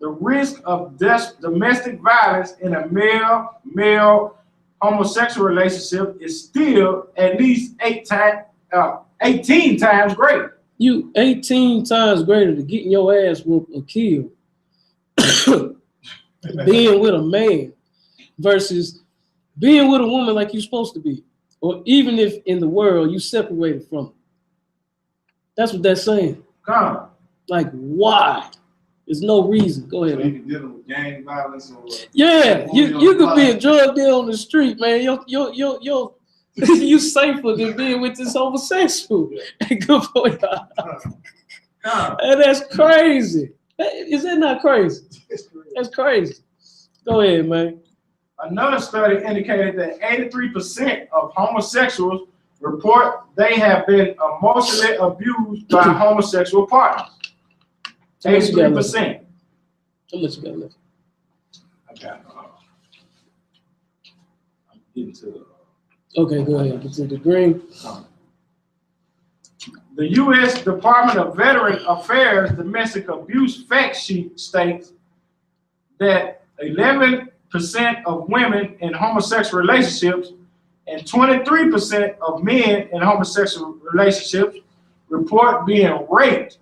the risk of domestic violence in a male homosexual relationship is still at least 18 times greater. You 18 times greater to getting your ass whooped or killed being with a man versus being with a woman like you're supposed to be, or even if in the world you separated from it. That's what they're saying. Come on. Like, why? There's no reason. Go ahead. So you can deal with gang violence or Yeah, you could be a drug dealer on the street, man. You safer than being with this homosexual. Good for you. And that's crazy. Is that not crazy? That's crazy. Go ahead, man. Another study indicated that 83% of homosexuals report they have been emotionally abused by homosexual partners. 83%. How much you got left? I got. I'm getting to the. Okay, go ahead. Get to the green. The U.S. Department of Veteran Affairs Domestic Abuse Fact Sheet states that 11% of women in homosexual relationships and 23% of men in homosexual relationships report being raped,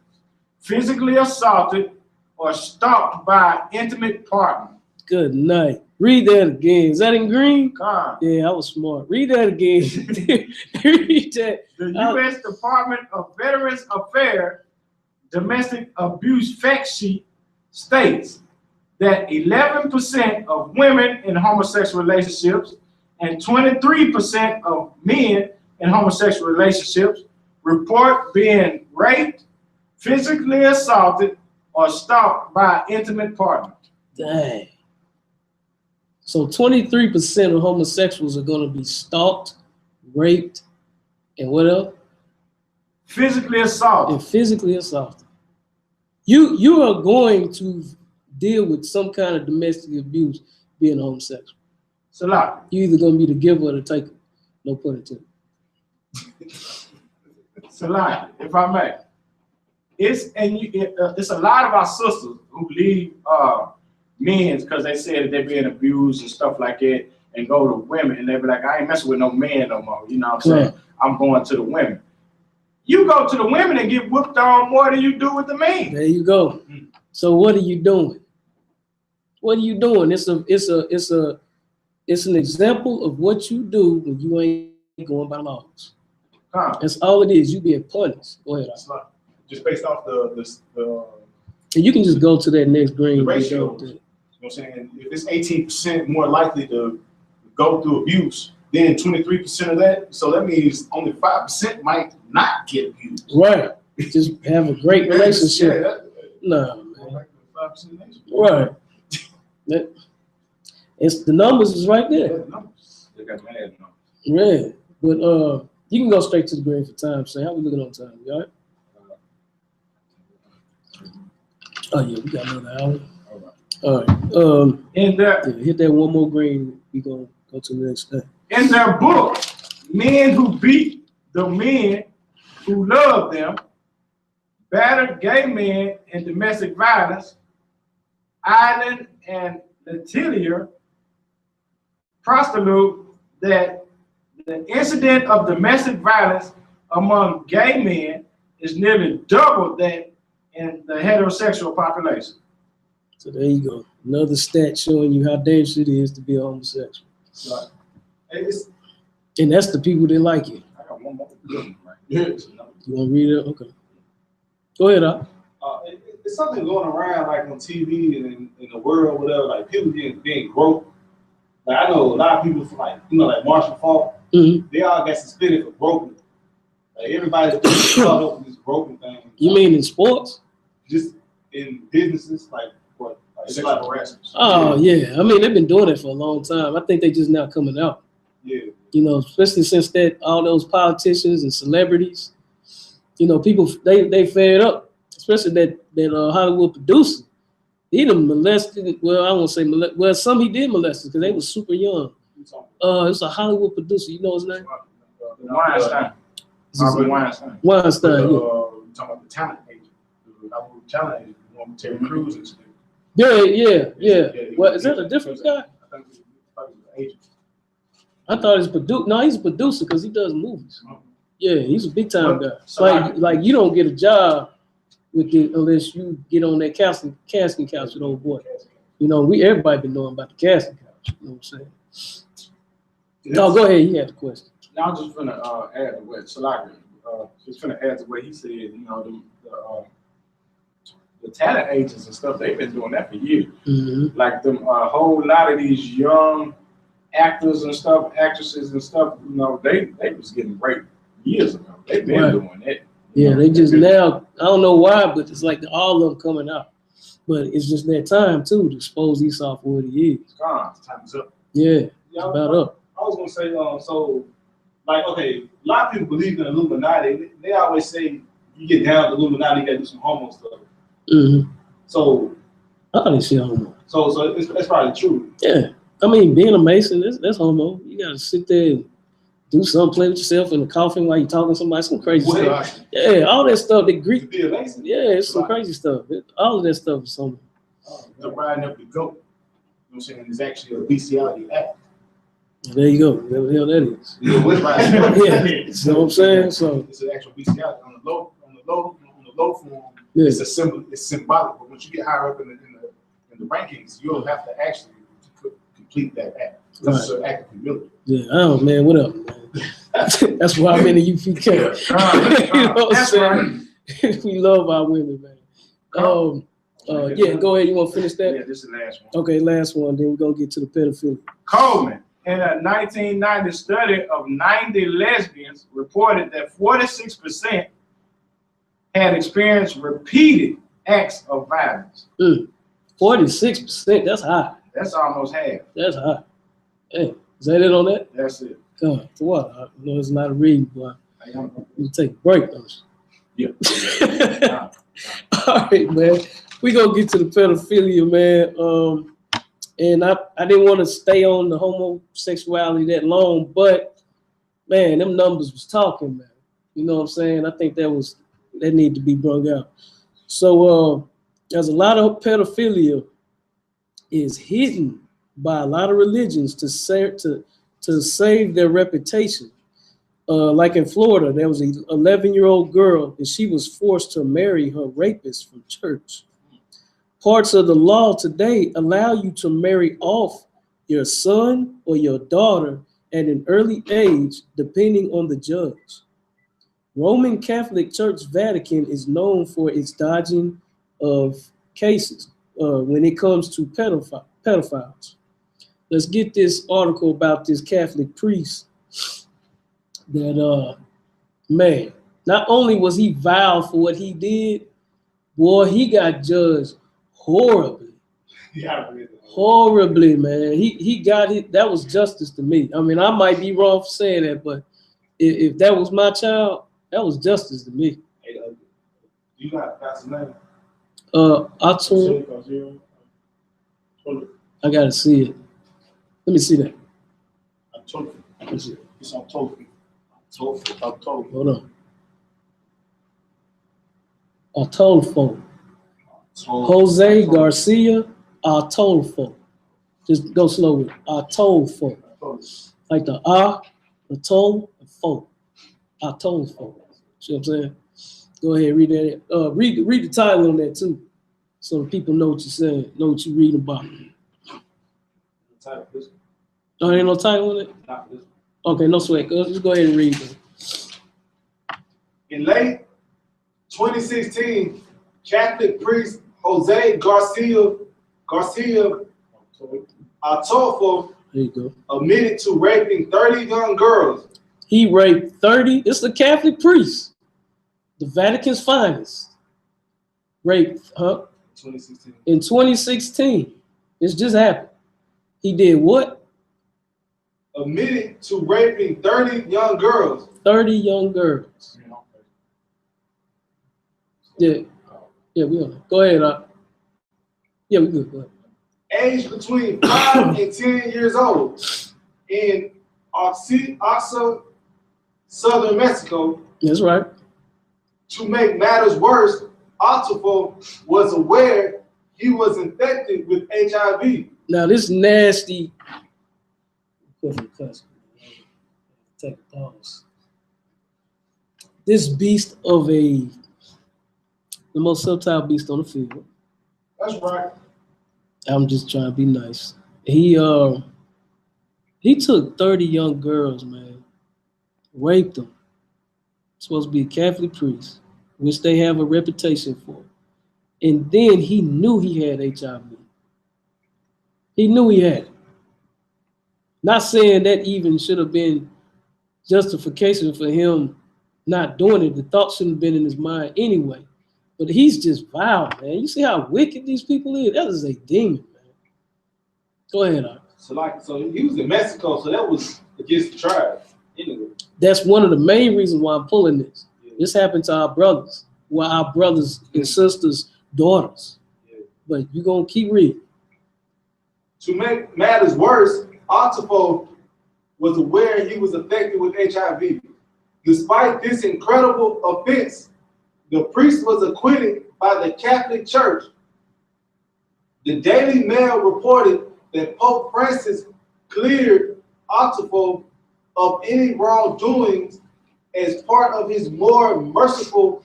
physically assaulted, or stalked by an intimate partner. Good night. Read that again. Is that in green? God. Yeah, I was smart. Read that again. Read that. The U.S. Department of Veterans Affairs Domestic Abuse Fact Sheet states that 11% of women in homosexual relationships and 23% of men in homosexual relationships report being raped, physically assaulted, or stalked by an intimate partner. Dang. So 23% of homosexuals are going to be stalked, raped, and what else? Physically assaulted. And physically assaulted. You are going to deal with some kind of domestic abuse being homosexual. Salah. You're either going to be the giver or the taker. No pun intended. Salah, if I may. It's a lot of our sisters who leave men because they say that they're being abused and stuff like that, and go to women and they be like, I ain't messing with no man no more. You know what I'm saying? Right. I'm going to the women. You go to the women and get whooped on more than you do with the men. There you go. So what are you doing? What are you doing? It's an example of what you do when you ain't going by laws. That's all it is. You being punished. Go ahead. just based off the And you can just go to that next green. the ratio. You know what I'm saying? If it's 18% more likely to go through abuse, then 23% of that, so that means only 5% might not get abused. Right. Just have a great relationship. No, man. Right. It's the numbers is right there. They got mad. Yeah. But you can go straight to the green for time. So how we looking on time? You all right? Oh yeah, we got another hour. All right. Hit that one more green. We gonna go to the next thing. In their book, Men Who Beat the Men Who Love Them, Battered Gay Men and Domestic Violence, Island and Letelier prostitute that the incident of domestic violence among gay men is nearly double that in the heterosexual population. So there you go. Another stat showing you how dangerous it is to be a homosexual. Right. And that's the people that like it. I got one more good one right Yeah. You want to read it? Okay. Go ahead, Al. It's something going around like on TV and in the world, whatever, like people being groped. Like I know a lot of people from like Marshall Falk, they all got suspended for groping. Like everybody's caught up with this groping thing. You mean in sports? Just in businesses, like what? Like sexual harassment. Oh yeah. I mean they've been doing it for a long time. I think they just now coming out. Yeah. You know, especially since that all those politicians and celebrities, you know, people they fed up. Especially that Hollywood producer. He done molested. Well, I won't say molested. Well, some he did molest because they was super young. It's a Hollywood producer. You know his name? Weinstein. Robert Weinstein. Weinstein. Talking about the talent agent. The Hollywood talent agent. Terry Crews and stuff. Yeah. What is that? A different guy? I think he's probably an agent. I thought he's producer. No, he's a producer because he does movies. Yeah, he's a big time guy. So like you don't get a job with it unless you get on that casting couch with old boy. You know, everybody been knowing about the casting couch. You know what I'm saying? No, go ahead. You had the question. Now I'm just gonna add to what Shalaka, just gonna add to what he said. You know, the talent agents and stuff, they've been doing that for years. Mm-hmm. Like them, a whole lot of these young actors and stuff, actresses and stuff. You know, they was getting raped years ago. They've been doing that. Yeah, they just now. I don't know why, but it's like all of them coming out. But it's just that time too to expose Esau for what he is. Time's up. Yeah, about up. I was gonna say, so, like, okay, a lot of people believe in Illuminati. They always say you get down to Illuminati, you gotta do some homo stuff. Mm-hmm. So, I didn't see homo. So that's probably true. Yeah, I mean, being a Mason, that's homo. You gotta sit there and do something, play with yourself in the coffin while you're talking to somebody, some crazy stuff. Yeah, all that stuff. The Greek. Be a Mason? Yeah, it's some crazy stuff. All of that stuff is homo. The riding up the goat, you know what I'm saying, is actually a bestiality act. There you go. Whatever the hell that is. Yeah, what's right? Yeah, you know what I'm saying? So it's an actual bestiality on the low form. Yeah. It's a symbol. It's symbolic. But once you get higher up in the rankings, you'll have to actually complete that act. Right. It's an act of humility. Yeah. Oh man, what up, man? That's why I'm in the UPK. You know what I'm saying? Right. We love our women, man. Yeah, go ahead. You want to finish that? Yeah, this is the last one. Okay, last one. Then we're going to get to the pedophilia. Coleman, in a 1990 study of 90 lesbians, reported that 46% had experienced repeated acts of violence. 46%, that's high. That's almost half. That's high. Hey, is that it on that? That's it. God, for what? I know it's a lot of reading, but you take a break, don't you? Yeah. All right, man. We gonna get to the pedophilia, man. And I didn't want to stay on the homosexuality that long, but man, them numbers was talking, man. You know what I'm saying? I think that need to be brought out. So there's a lot of pedophilia is hidden by a lot of religions to save their reputation. Like in Florida, there was an 11-year-old girl and she was forced to marry her rapist from church. Parts of the law today allow you to marry off your son or your daughter at an early age, depending on the judge. Roman Catholic Church Vatican is known for its dodging of cases when it comes to pedophiles. Let's get this article about this Catholic priest that, man, not only was he vile for what he did, boy, he got judged horribly. Yeah, horribly, man. He got it. That was justice to me. I mean, I might be wrong for saying that, but if that was my child, that was justice to me. Hey, you got Pastor name? I gotta see it. Let me see that. It's on Tofu. Hold on. Atolfo. Jose Garcia Atolfo. Just go slow with it. Atolfo. Like the Atolfo. Atolfo. See what I'm saying? Go ahead, read that. Read the title on that too, so people know what you're saying, know what you're reading about. Oh, ain't no title on it? Okay, no sweat. Just go ahead and read it. In late 2016, Catholic priest Jose Garcia Atolfo admitted to raping 30 young girls. He raped 30. It's the Catholic priest, the Vatican's finest. Raped, huh? 2016. In 2016. It's just happened. He did what? Admitted to raping 30 young girls. 30 young girls. Yeah. Yeah, we on. Go ahead. Yeah, we good. Go ahead. Aged between 5 and 10 years old in Oaxaca, southern Mexico. That's right. To make matters worse, Atolfo was aware he was infected with HIV. Now this nasty. Take a pause. This beast of the most subtle beast on the field. That's right. I'm just trying to be nice. He took 30 young girls, man, raped them. Supposed to be a Catholic priest, which they have a reputation for. And then he knew he had HIV. He knew he had it. Not saying that even should have been justification for him not doing it. The thought shouldn't have been in his mind anyway. But he's just vile, man. You see how wicked these people is? That is a demon, man. Go ahead, Art. So he was in Mexico, so that was against the tribe. Anyway. That's one of the main reasons why I'm pulling this. Yeah. This happened to our brothers, our brothers and sisters' daughters. Yeah. But you're going to keep reading. To make matters worse, I.S.U.P.K was aware he was affected with HIV. Despite this incredible offense, the priest was acquitted by the Catholic Church. The Daily Mail reported that Pope Francis cleared I.S.U.P.K of any wrongdoings as part of his more merciful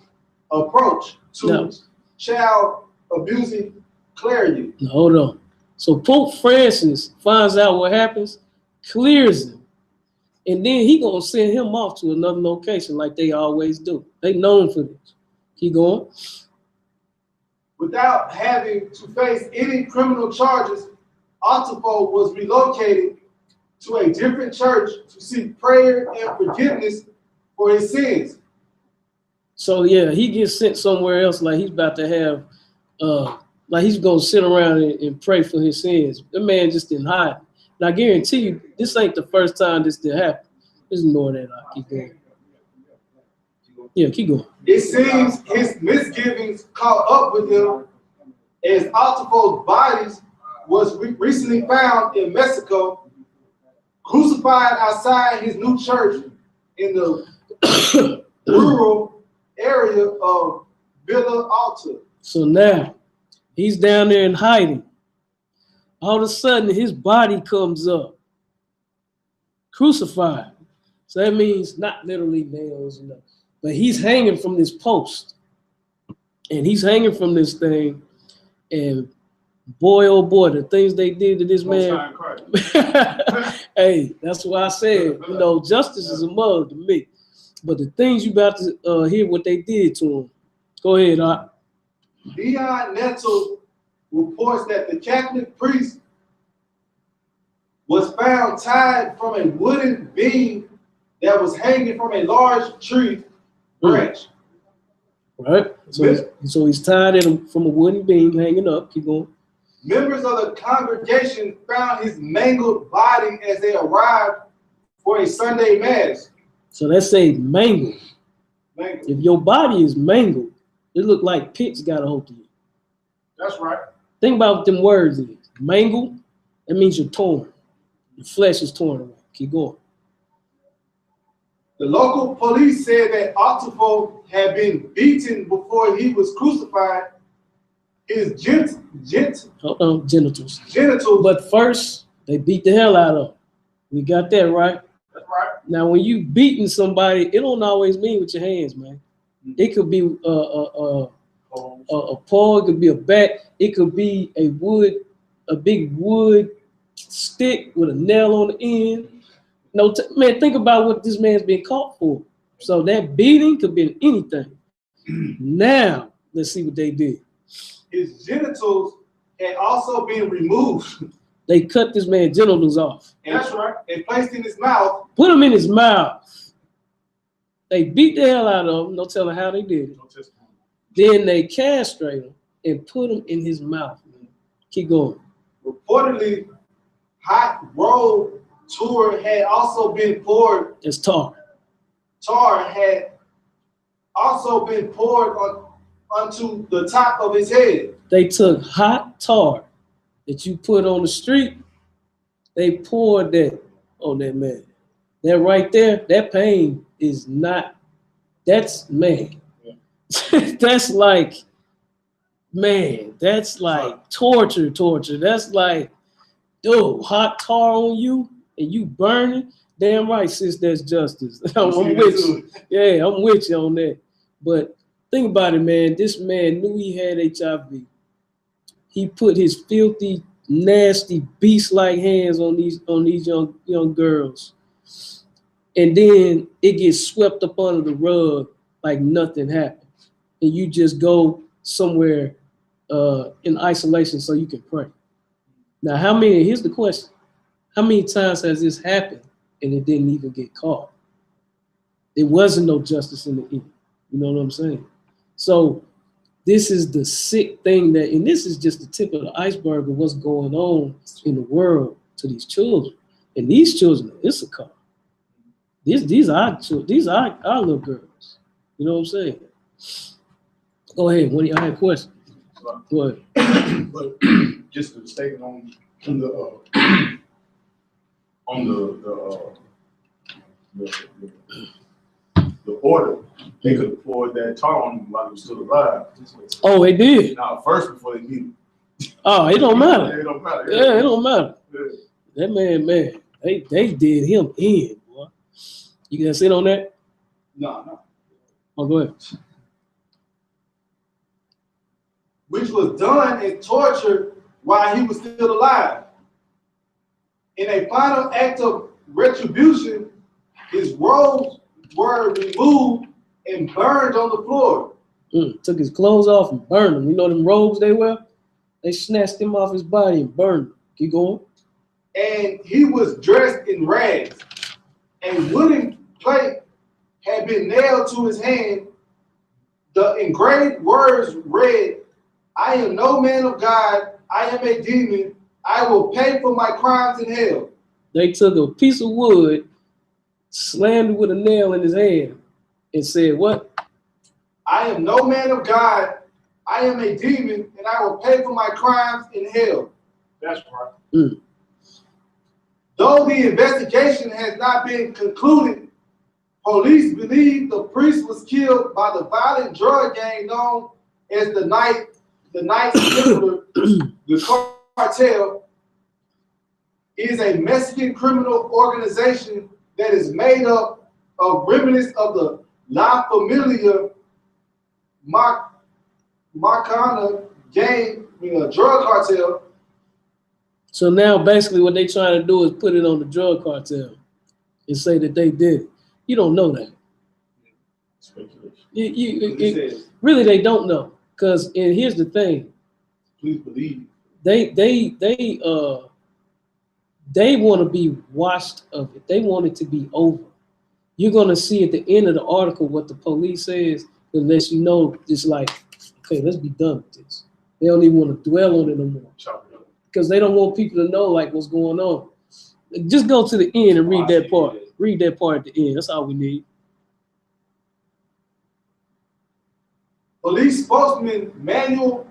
approach to child abusing clergy. Now, hold on. So Pope Francis finds out what happens, clears him, and then he gonna send him off to another location like they always do. They known for this. Keep going. Without having to face any criminal charges, I.S.U.P.K was relocated to a different church to seek prayer and forgiveness for his sins. So yeah, he gets sent somewhere else like he's about to have, like he's gonna sit around and pray for his sins. The man just didn't hide. And I guarantee you, this ain't the first time this did happen. Just ignore that. I'll keep going. Yeah, keep going. It seems his misgivings caught up with him as I.S.U.P.K's bodies was recently found in Mexico, crucified outside his new church in the rural area of Villa Alta. So now he's down there in hiding. All of a sudden, his body comes up, crucified. So that means not literally nails, you know, but he's hanging from this post, and he's hanging from this thing, and boy, oh boy, the things they did to this man. Hey, that's why I said, you know, justice is a mug to me. But the things you about to hear what they did to him. Go ahead, Art. Leon Neto reports that the Catholic priest was found tied from a wooden beam that was hanging from a large tree branch. Right. So he's tied from a wooden beam hanging up. Keep going. Members of the congregation found his mangled body as they arrived for a Sunday mass. So let's say mangled. If your body is mangled, it look like pits got a hold of you. That's right. Think about what them words is. Mangled, that means you're torn. Your flesh is torn away. Keep going. The local police said that I.S.U.P.K had been beaten before he was crucified. His genitals. But first, they beat the hell out of him. We got that right. That's right. Now, when you beating somebody, it don't always mean with your hands, man. It could be a paw, it could be a bat, it could be a big wood stick with a nail on the end. No, man, think about what this man's been caught for. So that beating could be anything. Now, let's see what they did. His genitals had also been removed. They cut this man's genitals off. That's right. And placed in his mouth. Put them in his mouth. They beat the hell out of him. No telling how they did it. Then they castrate him and put him in his mouth. Keep going. Reportedly, hot road tour had also been poured. It's tar. Tar had also been poured onto the top of his head. They took hot tar that you put on the street. They poured that on that man. That right there, that pain is not, that's man. That's like Man, that's like torture. That's like, dude, hot tar on you and you burning. Damn right, sis, that's justice. I'm with you. Yeah, I'm with you on that. But think about it, man. This man knew he had HIV. He put his filthy, nasty, beast-like hands on these young girls. And then it gets swept up under the rug like nothing happened. And you just go somewhere in isolation so you can pray. Now, here's the question. How many times has this happened and it didn't even get caught? There wasn't no justice in the end. You know what I'm saying? So this is the sick thing and this is just the tip of the iceberg of what's going on in the world to these children. And these children are I.S.U.P.K. These are our children. These are our little girls. You know what I'm saying? Go ahead. One of y'all had a question. Go ahead. But just a statement on the order, they could have poured that tar on him while he was still alive. Oh, they did. Now, first before they beat him. Oh, it don't matter. Yeah, it don't matter. Yeah, it don't matter. Yeah. That man, they did him in, boy. You gonna sit on that? No. Oh, go ahead. Which was done and tortured while he was still alive. In a final act of retribution, his robes were removed and burned on the floor. Took his clothes off and burned them. You know them robes they wear? They snatched him off his body and burned him. Keep going. And he was dressed in rags. A wooden plate had been nailed to his hand. The engraved words read, "I am no man of God. I am a demon. I will pay for my crimes in hell." They took a piece of wood, slammed it with a nail in his hand, and said, what? "I am no man of God. I am a demon, and I will pay for my crimes in hell." That's right. Though the investigation has not been concluded, police believe the priest was killed by the violent drug gang known as the Night Templar. The cartel is a Mexican criminal organization that is made up of remnants of the La Familia Macana gang, drug cartel. So now basically what they trying to do is put it on the drug cartel and say that they did it. You don't know that. Speculation. Really, they don't know. Because here's the thing. Please believe. They want to be washed of it. They want it to be over. You're going to see at the end of the article what the police says, unless you know it's like, okay, let's be done with this. They don't even want to dwell on it no more. Because they don't want people to know like what's going on. Just go to the end and read that part. Read that part at the end. That's all we need. Police spokesman Manuel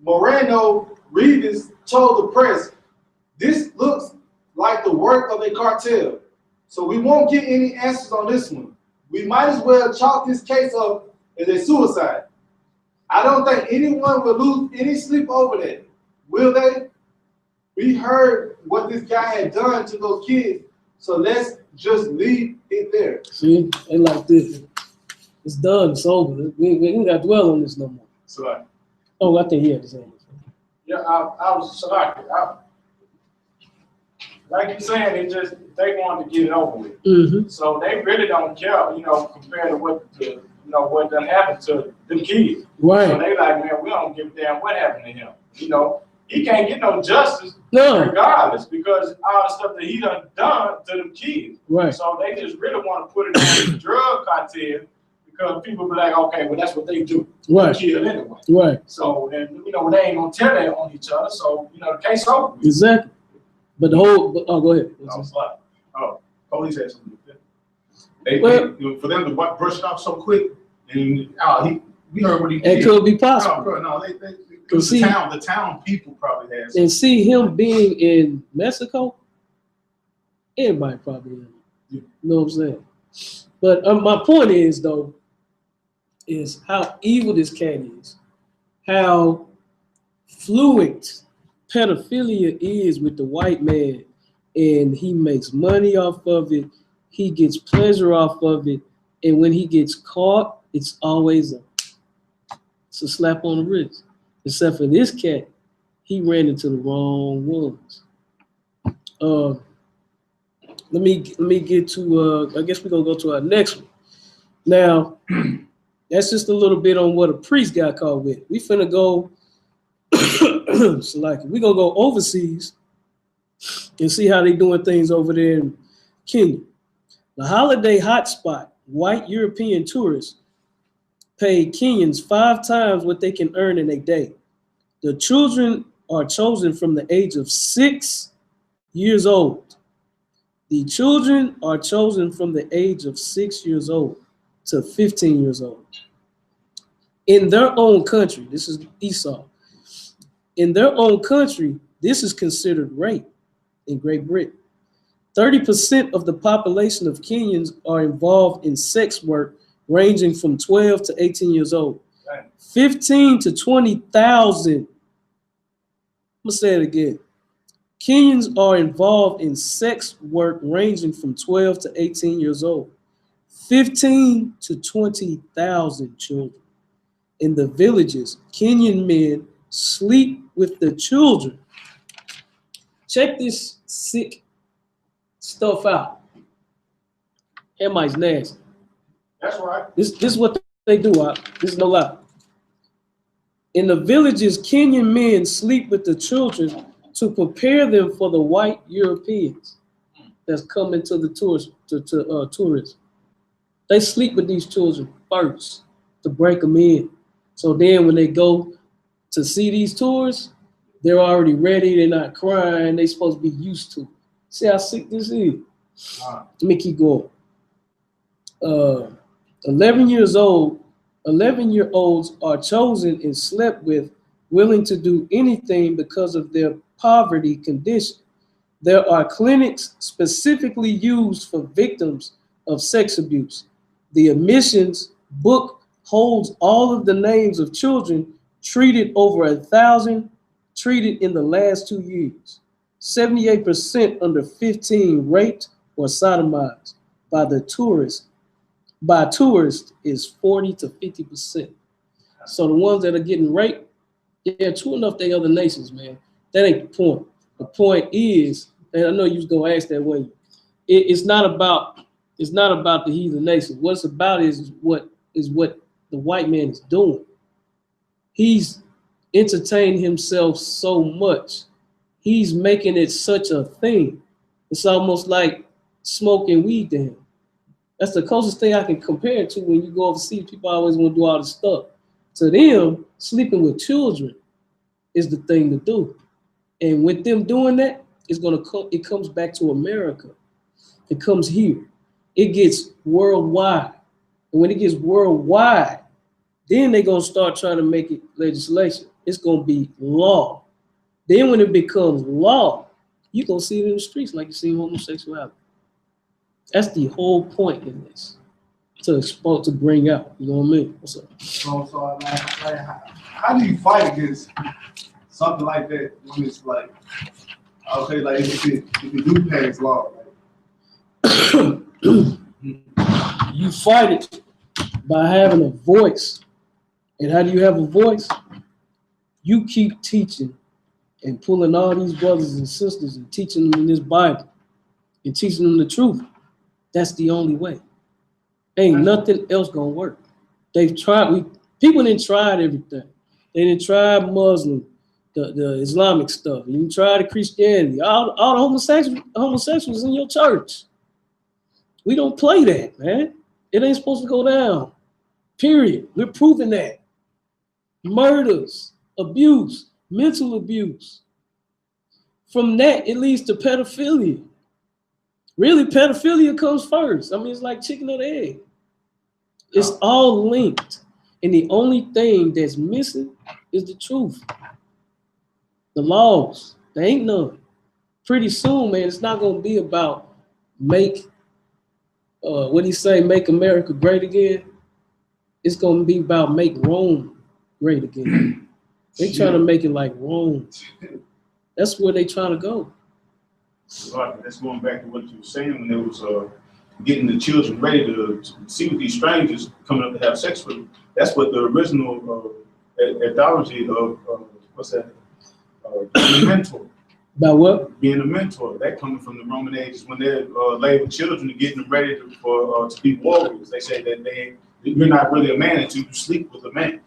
Moreno Rivas told the press, "This looks like the work of a cartel, so we won't get any answers on this one. We might as well chalk this case up as a suicide. I don't think anyone will lose any sleep over that, will they? We heard what this guy had done to those kids, so let's just leave it there." See, they like this. It's done. It's over. We ain't got to dwell on this no more. So, oh, I think he had the same. Yeah, I was shocked. Like you saying, it just they wanted to get it over with. Mm-hmm. So they really don't care, compared to what done happened to them kids. Right. So they like, man, we don't give a damn what happened to him. He can't get no justice regardless because all the stuff that he done to them kids. Right. So they just really want to put it on the drug cartel because people be like, okay, well that's what they do. Right. They kill anyway. Right. So and they ain't gonna tell that on each other. So the case over. Exactly. But the whole go ahead. Police had something to say. For them to brush it off so quick, and we heard what he did. It could be possible. No, the town people probably had. And see him being in Mexico, everybody probably in. You know what I'm saying? But my point is though, is how evil this cat is, how fluid pedophilia is with the white man, and he makes money off of it. He gets pleasure off of it, and when he gets caught, it's always a slap on the wrist. Except for this cat, he ran into the wrong ones. Let me get to. I guess we're gonna go to our next one. Now, that's just a little bit on what a priest got caught with. We finna go. So like we gonna go overseas and see how they doing things over there in Kenya. The holiday hotspot, white European tourists pay Kenyans 5 times what they can earn in a day. The children are chosen from the age of 6 years old. The children are chosen from the age of 6 years old to 15 years old. In their own country, this is Esau. In their own country, this is considered rape in Great Britain. 30% of the population of Kenyans are involved in sex work ranging from 12 to 18 years old. 15 to 20,000. I'm gonna say it again. Kenyans are involved in sex work ranging from 12 to 18 years old. 15 to 20,000 children. In the villages, Kenyan men sleep with the children. Check this sick stuff out. Hamites nasty. That's right. This is what they do. This is no lie. In the villages, Kenyan men sleep with the children to prepare them for the white Europeans that's coming to the tourism. They sleep with these children first to break them in. So then when they go to see these tours, they're already ready. They're not crying. They're supposed to be used to it. See how sick this is? Let me keep going. 11-year-olds are chosen and slept with, willing to do anything because of their poverty condition. There are clinics specifically used for victims of sex abuse. The admissions book holds all of the names of children treated over 1,000 treated in the last 2 years. 78% under 15 raped or sodomized by tourists is 40 to 50%. So the ones that are getting raped, yeah, true enough, they other nations, man. That ain't the point. The point is, and I know you was gonna ask that way. It's not about the heathen nation. What it's about is what the white man is doing. He's entertained himself so much. He's making it such a thing. It's almost like smoking weed to him. That's the closest thing I can compare it to when you go overseas. People always want to do all this stuff. To them, sleeping with children is the thing to do. And with them doing that, it comes back to America. It comes here. It gets worldwide. And when it gets worldwide, then they're going to start trying to make it legislation. It's going to be law. Then when it becomes law, you're going to see it in the streets like you see homosexuality. That's the whole point in this, to bring out. You know what I mean? What's up? So like, how do you fight against something like that when it's like, okay, like if it do pass law? Like. You fight it by having a voice. And how do you have a voice? You keep teaching and pulling all these brothers and sisters and teaching them in this Bible and teaching them the truth. That's the only way. Ain't nothing else gonna work. They've tried. People didn't try everything. They didn't try Muslim, the Islamic stuff. You didn't try the Christianity. All the homosexuals in your church. We don't play that, man. It ain't supposed to go down. Period. We're proving that. Murders, abuse, mental abuse. From that, it leads to pedophilia. Really, pedophilia comes first. I mean, it's like chicken or the egg. It's all linked. And the only thing that's missing is the truth. The laws, there ain't none. Pretty soon, man, it's not going to be about make America great again. It's going to be about make Rome great again. They trying to make it like Rome. That's where they trying to go. That's going back to what you were saying when it was getting the children ready to see with these strangers coming up to have sex with them. That's what the original ideology of what's that? Being a mentor. About what? Being a mentor. That coming from the Roman ages when they're labeled children and getting them ready to be warriors. They say that you're not really a man until you sleep with a man.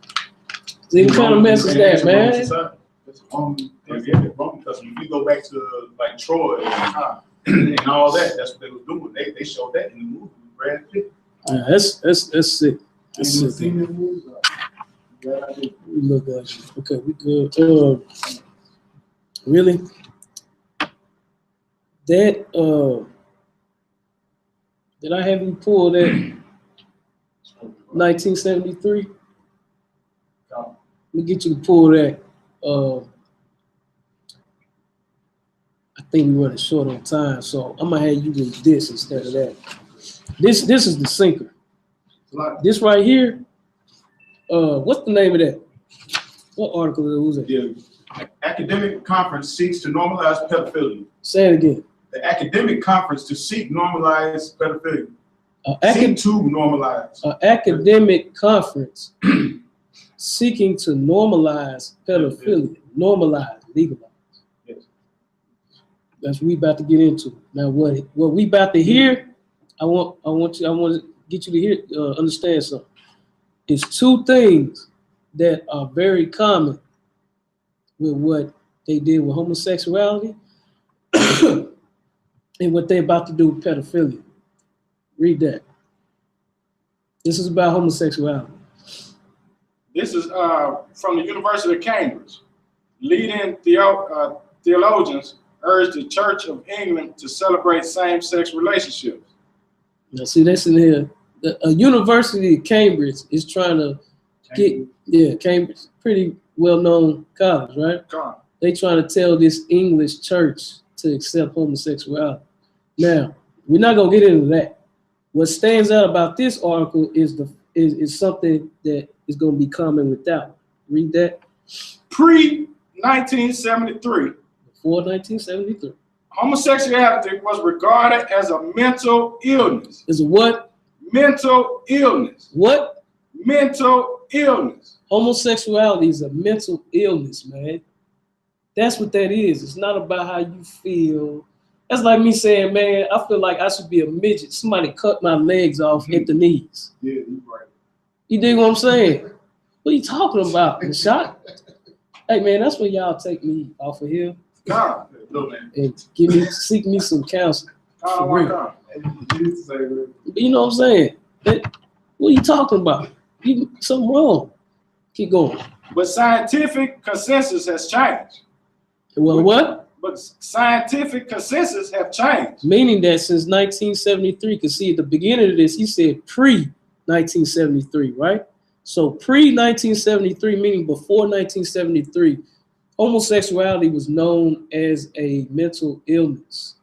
See what kind of mess is that, man? That's Roman because if you go back to like Troy and all that, that's what they were doing. They showed that in the movie with Brad Pitt. That's sick. That's sick. We look at you. Okay, we good. Really? That did I have you pull that 1973? Let me get you to pull that. I think we running short on time, so I'm gonna have you read this instead of that. This is the sinker. This right here. What's the name of that? What article was it? The academic conference seeks to normalize pedophilia. Say it again. The academic conference to seek normalize pedophilia. Seek to normalize. An academic conference seeking to normalize pedophilia. Normalize, legalize. Yes. That's what we about to get into. Now, what we about to hear, I want to get you to hear, understand something. It's two things that are very common with what they did with homosexuality and what they're about to do with pedophilia. Read that. This is about homosexuality. This is from the University of Cambridge. Leading theologians urged the Church of England to celebrate same-sex relationships. Now, see, that's in here. A University of Cambridge is trying to get, Cambridge, pretty well-known college, right? They trying to tell this English church to accept homosexuality. Now, we're not gonna get into that. What stands out about this article is something that is gonna be common without. Read that. Pre-1973. Before 1973. Homosexuality was regarded as a mental illness. Is a what? Mental illness. What? Mental illness. Homosexuality is a mental illness, man. That's what that is. It's not about how you feel. That's like me saying, man, I feel like I should be a midget. Somebody cut my legs off at the knees. Yeah, you're right. You dig what I'm saying? What are you talking about, shot? Hey, man, that's when y'all take me off of here and seek me some counsel. For real. You know what I'm saying? What are you talking about? Something wrong. Keep going. But scientific consensus has changed. Well, what? But scientific consensus have changed. Meaning that since 1973, because see, at the beginning of this, he said pre-1973, right? So pre-1973, meaning before 1973, homosexuality was known as a mental illness.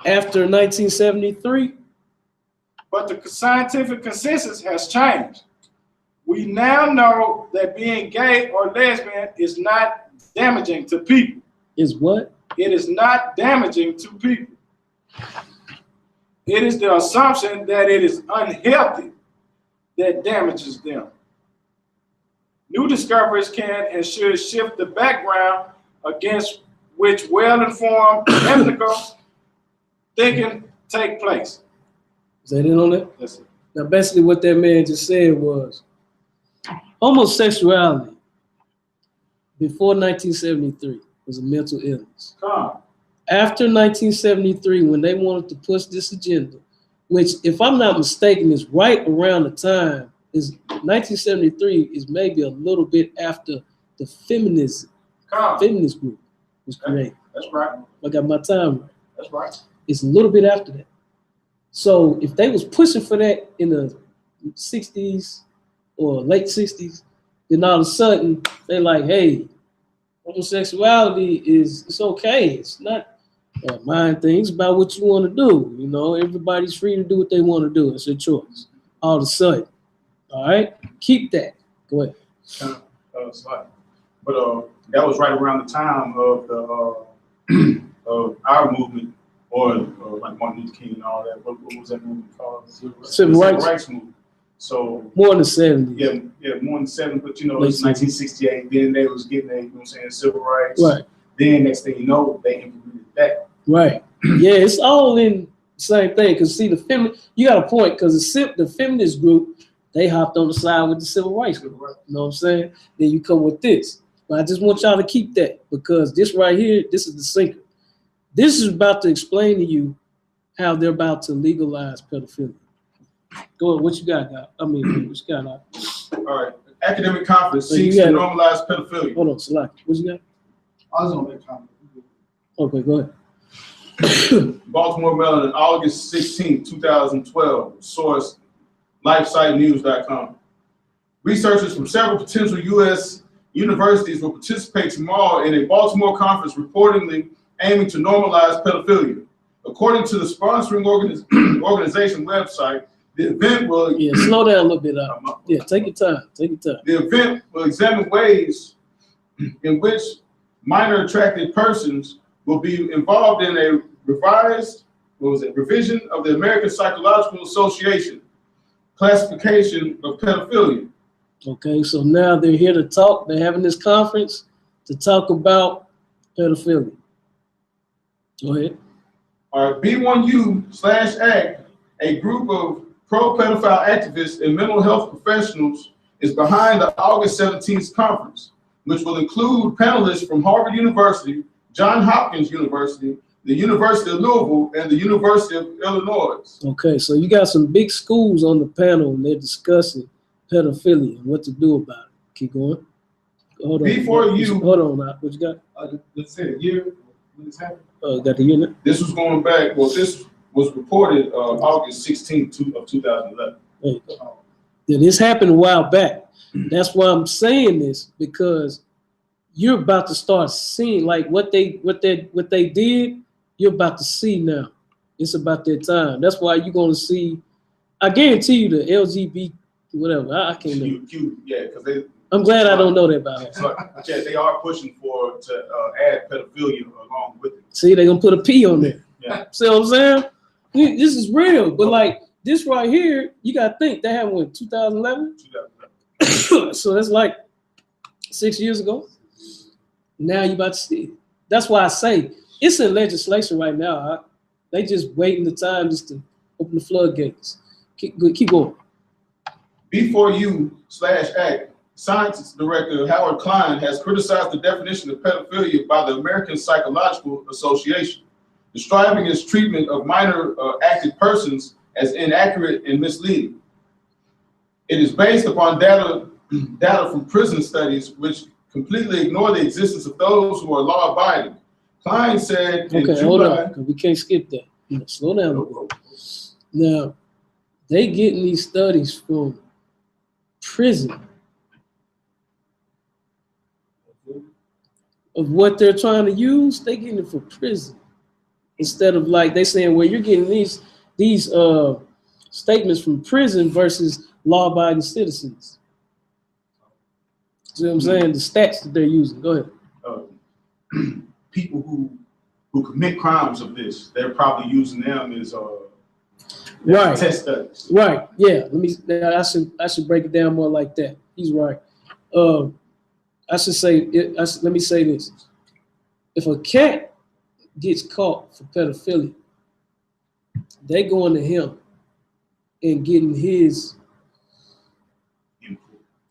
After 1973, but the scientific consensus has changed. We now know that being gay or lesbian is not damaging to people. Is what? It is not damaging to people. It is the assumption that it is unhealthy that damages them. New discoveries can and should shift the background against which well-informed ethical thinking take place. Is that it on that? Yes, sir. Now, basically what that man just said was homosexuality before 1973 was a mental illness. After 1973, when they wanted to push this agenda, which, if I'm not mistaken, is right around the time, is 1973 is maybe a little bit after the feminist group was created. That's right. I got my time right. That's right. It's a little bit after that. So if they was pushing for that in the 60s or late 60s, then all of a sudden they're like, hey, homosexuality it's okay. It's not a mind thing. It's about what you want to do. You know, everybody's free to do what they want to do. It's their choice. All of a sudden. All right? Keep that. Go ahead. But that was right around the time of the of our movement, or like Martin Luther King and all that. What was that movement called? Civil rights movement. So more than the 70s. Yeah, more than 7. But you know, it's 1968. Then they was getting you know what I'm saying, civil rights. Right. Then next thing you know, they implemented that. Right. Yeah, it's all in the same thing. Because see, you got a point. Because the feminist group, they hopped on the side with the civil rights group. You know what I'm saying? Then you come with this. But I just want y'all to keep that, because this right here, this is the sinker. This is about to explain to you how they're about to legalize pedophilia. Go ahead. What you got, guy? I mean, what you got? All right. Academic conference seeks to normalize pedophilia. Hold on, Salaki. What you got? I was on that comment. Okay, go ahead. Baltimore, Maryland, August 16, 2012. Source, LifeSiteNews.com. Researchers from several potential U.S. universities will participate tomorrow in a Baltimore conference reportedly aiming to normalize pedophilia. According to the sponsoring organization website, the event will... Yeah, slow down a little bit. Yeah, take your time. Take your time. The event will examine ways in which minor attracted persons will be involved in a revision of the American Psychological Association classification of pedophilia. Okay, so now they're here to talk. They're having this conference to talk about pedophilia. Go ahead. All right, B1U/ACT, a group of pro-pedophile activists and mental health professionals, is behind the August 17th conference, which will include panelists from Harvard University, Johns Hopkins University, the University of Louisville, and the University of Illinois. Okay, so you got some big schools on the panel, and they're discussing pedophilia and what to do about it. Keep going. Hold on. Hold on now. What you got? Let's say a year. When it's happening. Got the unit? This was going back, well, this was reported August 16th of 2011. There you go. Yeah, this happened a while back. That's why I'm saying this, because you're about to start seeing like what they did. You're about to see now. It's about their time. That's why you're going to see. I guarantee you the LGBT whatever. I can't know. Yeah, because they. I'm glad I don't know that about it. So, yeah, they are pushing to add pedophilia along with it. See, they're gonna put a P on there. Yeah. See what I'm saying? This is real, but like this right here, you gotta think that happened in 2011. 2011. So that's like 6 years ago. Now you about to see it. That's why I say it's in legislation right now. They just waiting the time just to open the floodgates. Keep going. B4U/ACT. Science Director Howard Klein has criticized the definition of pedophilia by the American Psychological Association, describing its treatment of minor active persons as inaccurate and misleading. It is based upon data from prison studies which completely ignore the existence of those who are law-abiding. Klein said in July... hold on, we can't skip that. Slow down a little bit. Now, they getting these studies from prison of what they're trying to use. They getting it from prison instead of like they saying, well, you're getting these statements from prison versus law-abiding citizens. See what I'm saying? The stats that they're using. Go ahead. People who commit crimes of this, they're probably using them as right. Test studies. Right. Yeah. I should break it down more like that. He's right. I should say, let me say this. If a cat gets caught for pedophilia, they going to him and getting his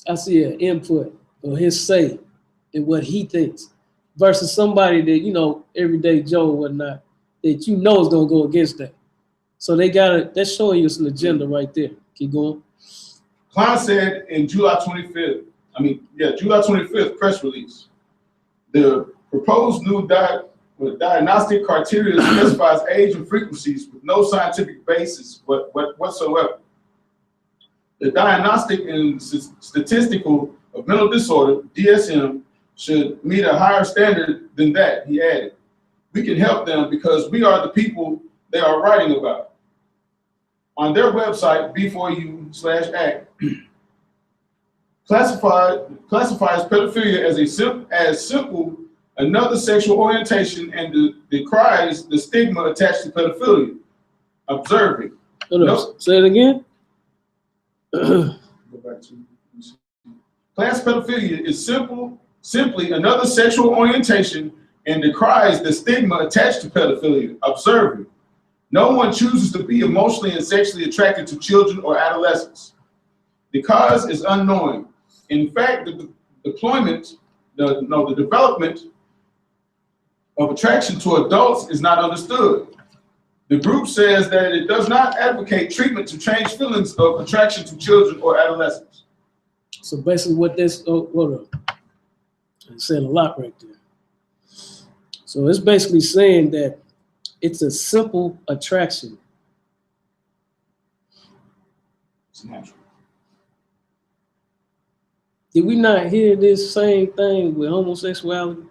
input or his say in what he thinks versus somebody that, everyday Joe or whatnot, that is going to go against that. So that's showing you an agenda right there. Keep going. Klein said in July 25th press release, the proposed new diagnostic criteria specifies age and frequencies with no scientific basis whatsoever. The Diagnostic and Statistical of Mental Disorder, DSM, should meet a higher standard than that, he added. We can help them because we are the people they are writing about. On their website, B4U/ACT, classifies pedophilia as simple another sexual orientation and decries the stigma attached to pedophilia. Observing. Say it again. Go back to class pedophilia is simply another sexual orientation and decries the stigma attached to pedophilia. Observing. No one chooses to be emotionally and sexually attracted to children or adolescents. The cause is unknown. In fact, the development of attraction to adults is not understood. The group says that it does not advocate treatment to change feelings of attraction to children or adolescents. So basically what this, hold up. I said a lot right there. So it's basically saying that it's a simple attraction. It's natural. Did we not hear this same thing with homosexuality?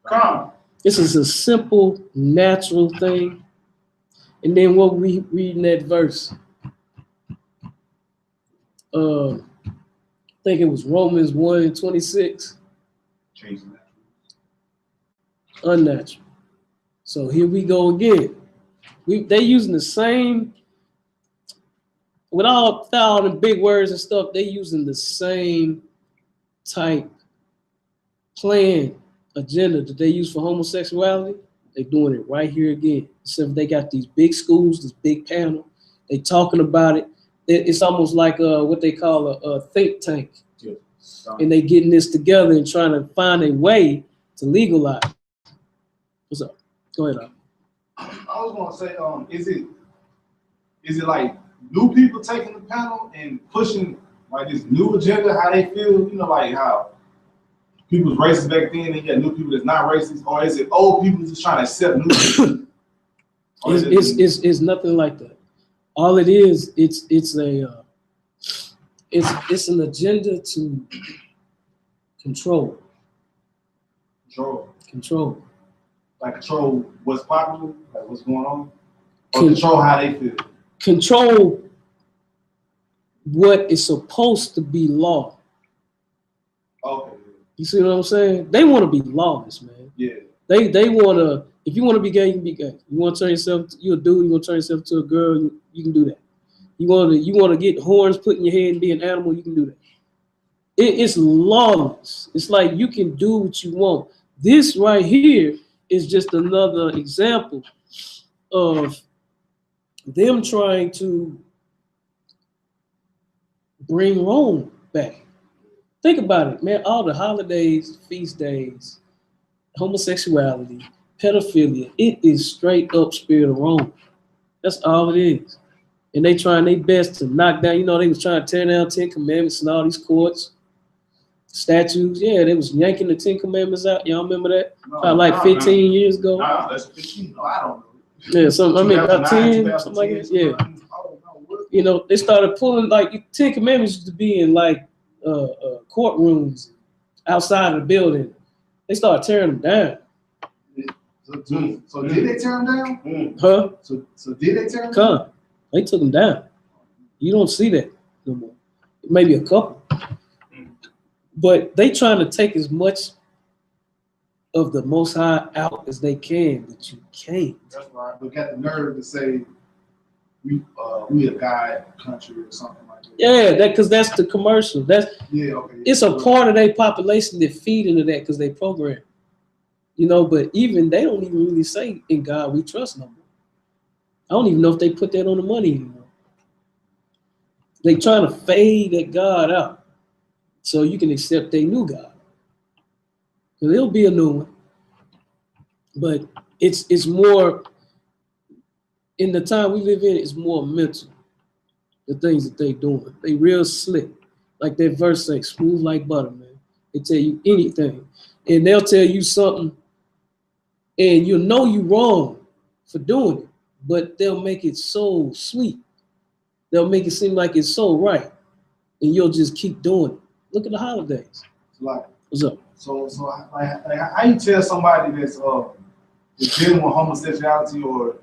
Come. This is a simple, natural thing. And then what we read in that verse, I think it was Romans 1:26. Change that. Unnatural. So here we go again. They using the same, without all the big words and stuff, they using the same type plan agenda that they use for homosexuality. They're doing it right here again. Except they got these big schools, this big panel. They talking about it. It's almost like what they call a think tank. Yeah. And they getting this together and trying to find a way to legalize. What's up? Go ahead. I was gonna say, is it like new people taking the panel and pushing like this new agenda, how they feel, you know, like how people was racist back then, and you got new people that's not racist, or is it old people just trying to accept new people? It's nothing like that. All it is, it's an agenda to control. Control. Like control what's popular, like what's going on, or control how they feel. Control what is supposed to be law. Okay. You see what I'm saying? They want to be lawless, man. Yeah. They want to. If you want to be gay, you can be gay. You want to turn yourself, you a dude. You want to turn yourself to a girl, you can do that. You want to get horns put in your head and be an animal, you can do that. It's lawless. It's like you can do what you want. This right here is just another example of them trying to bring Rome back. Think about it, man. All the holidays, feast days, homosexuality, pedophilia, it is straight up spirit of Rome. That's all it is. And they trying their best to knock down, they was trying to tear down 10 Commandments and all these courts, statues. Yeah, they was yanking the 10 Commandments out. Y'all remember that? Probably like 15 years ago. Nah, that's 15. No, I don't know. Yeah, about 10, something like that. Yeah. They started pulling, like, 10 Commandments used to be in, like, courtrooms outside of the building. They started tearing them down. So did they tear them down? Huh? So did they tear them down? They took them down. You don't see that no more. Maybe a couple. But they trying to take as much of the Most High out as they can, but you can't. That's right. But got the nerve to say we a God country or something like that. Yeah, because that's the commercial. It's a part of their population that feed into that because they program. But even they don't even really say in God we trust no more. I don't even know if they put that on the money anymore. They trying to fade that God out so you can accept their new God. Because it'll be a new one. But it's more, in the time we live in, it's more mental. The things that they doing. They real slick. Like that verse say, smooth like butter, man. They tell you anything. And they'll tell you something and you'll know you wrong for doing it. But they'll make it so sweet. They'll make it seem like it's so right. And you'll just keep doing it. Look at the holidays. Like, what's up? So like how you tell somebody that's dealing with homosexuality or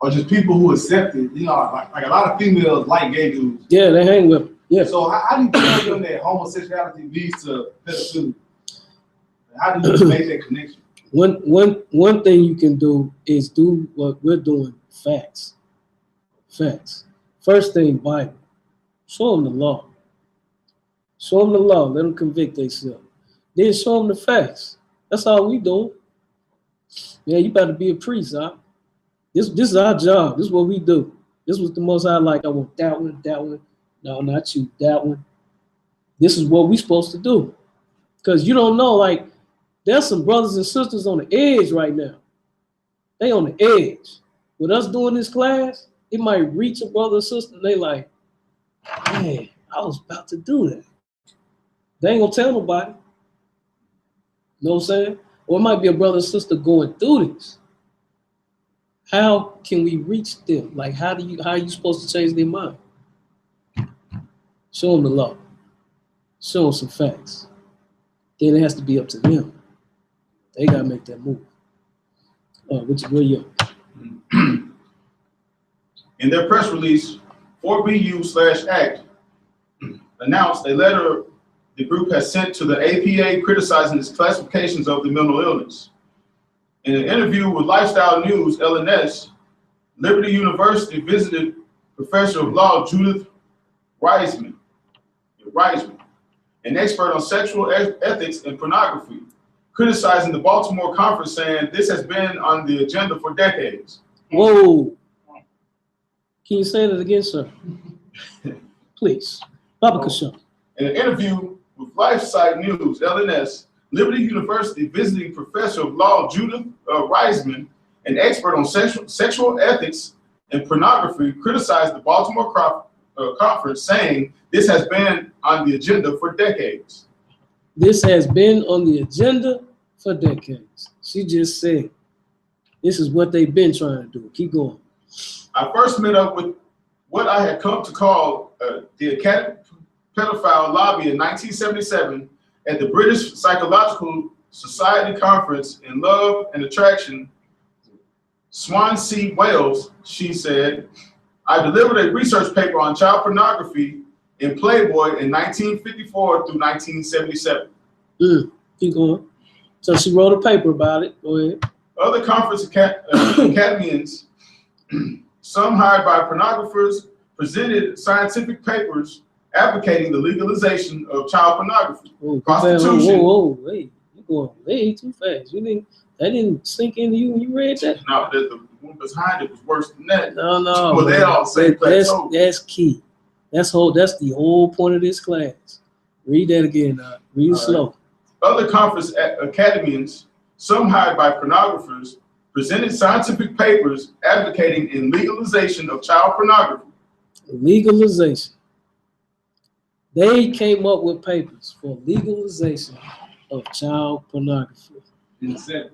just people who accept it, like a lot of females like gay dudes. Yeah, they hang with them. Yeah. So how do you tell them that homosexuality leads to pedophilia? How do you make that connection? One thing you can do is do what we're doing. Facts. First thing, Bible. Show them the law. Show them the law. Let them convict themselves. Then show them the facts. That's all we do. Yeah, you better be a priest, huh? This is our job. This is what we do. This was the most I like. I want that one. No, not you. That one. This is what we supposed to do. Because you don't know, like, there's some brothers and sisters on the edge right now. They on the edge. With us doing this class, it might reach a brother or sister, and they like, man, I was about to do that. They ain't gonna tell nobody. You know what I'm saying? Or it might be a brother or sister going through this. How can we reach them? Like, how are you supposed to change their mind? Show them the law. Show them some facts. Then it has to be up to them. They gotta make that move. Where you? In their press release, 4BU/ACT announced a letter the group has sent to the APA criticizing its classifications of the mental illness. In an interview with Lifestyle News, LNS, Liberty University visited Professor of Law Judith Reisman, an expert on sexual ethics and pornography, criticizing the Baltimore conference, saying this has been on the agenda for decades. Whoa. Can you say that again, sir? Please. Baba Kashan. In an interview with LifeSite News, LNS, Liberty University visiting Professor of Law Judith Reisman, an expert on sexual ethics and pornography, criticized the Baltimore conference, saying this has been on the agenda for decades. This has been on the agenda for decades. She just said, this is what they've been trying to do. Keep going. I first met up with what I had come to call the Academic Pedophile Lobby in 1977 at the British Psychological Society Conference in Love and Attraction, Swansea, Wales. She said, I delivered a research paper on child pornography in Playboy in 1954 through 1977. Keep going. So she wrote a paper about it. Go ahead. Other conference academians, some hired by pornographers, presented scientific papers advocating the legalization of child pornography, prostitution. Whoa, wait, you're going way too fast. That didn't sink into you when you read that? No, the one behind it was worse than that. No. Well, they all say that's key. That's the whole point of this class. Read that again. Read it slow. Other conference academians, some hired by pornographers, presented scientific papers advocating in legalization of child pornography. Legalization. They came up with papers for legalization of child pornography. In the 70s.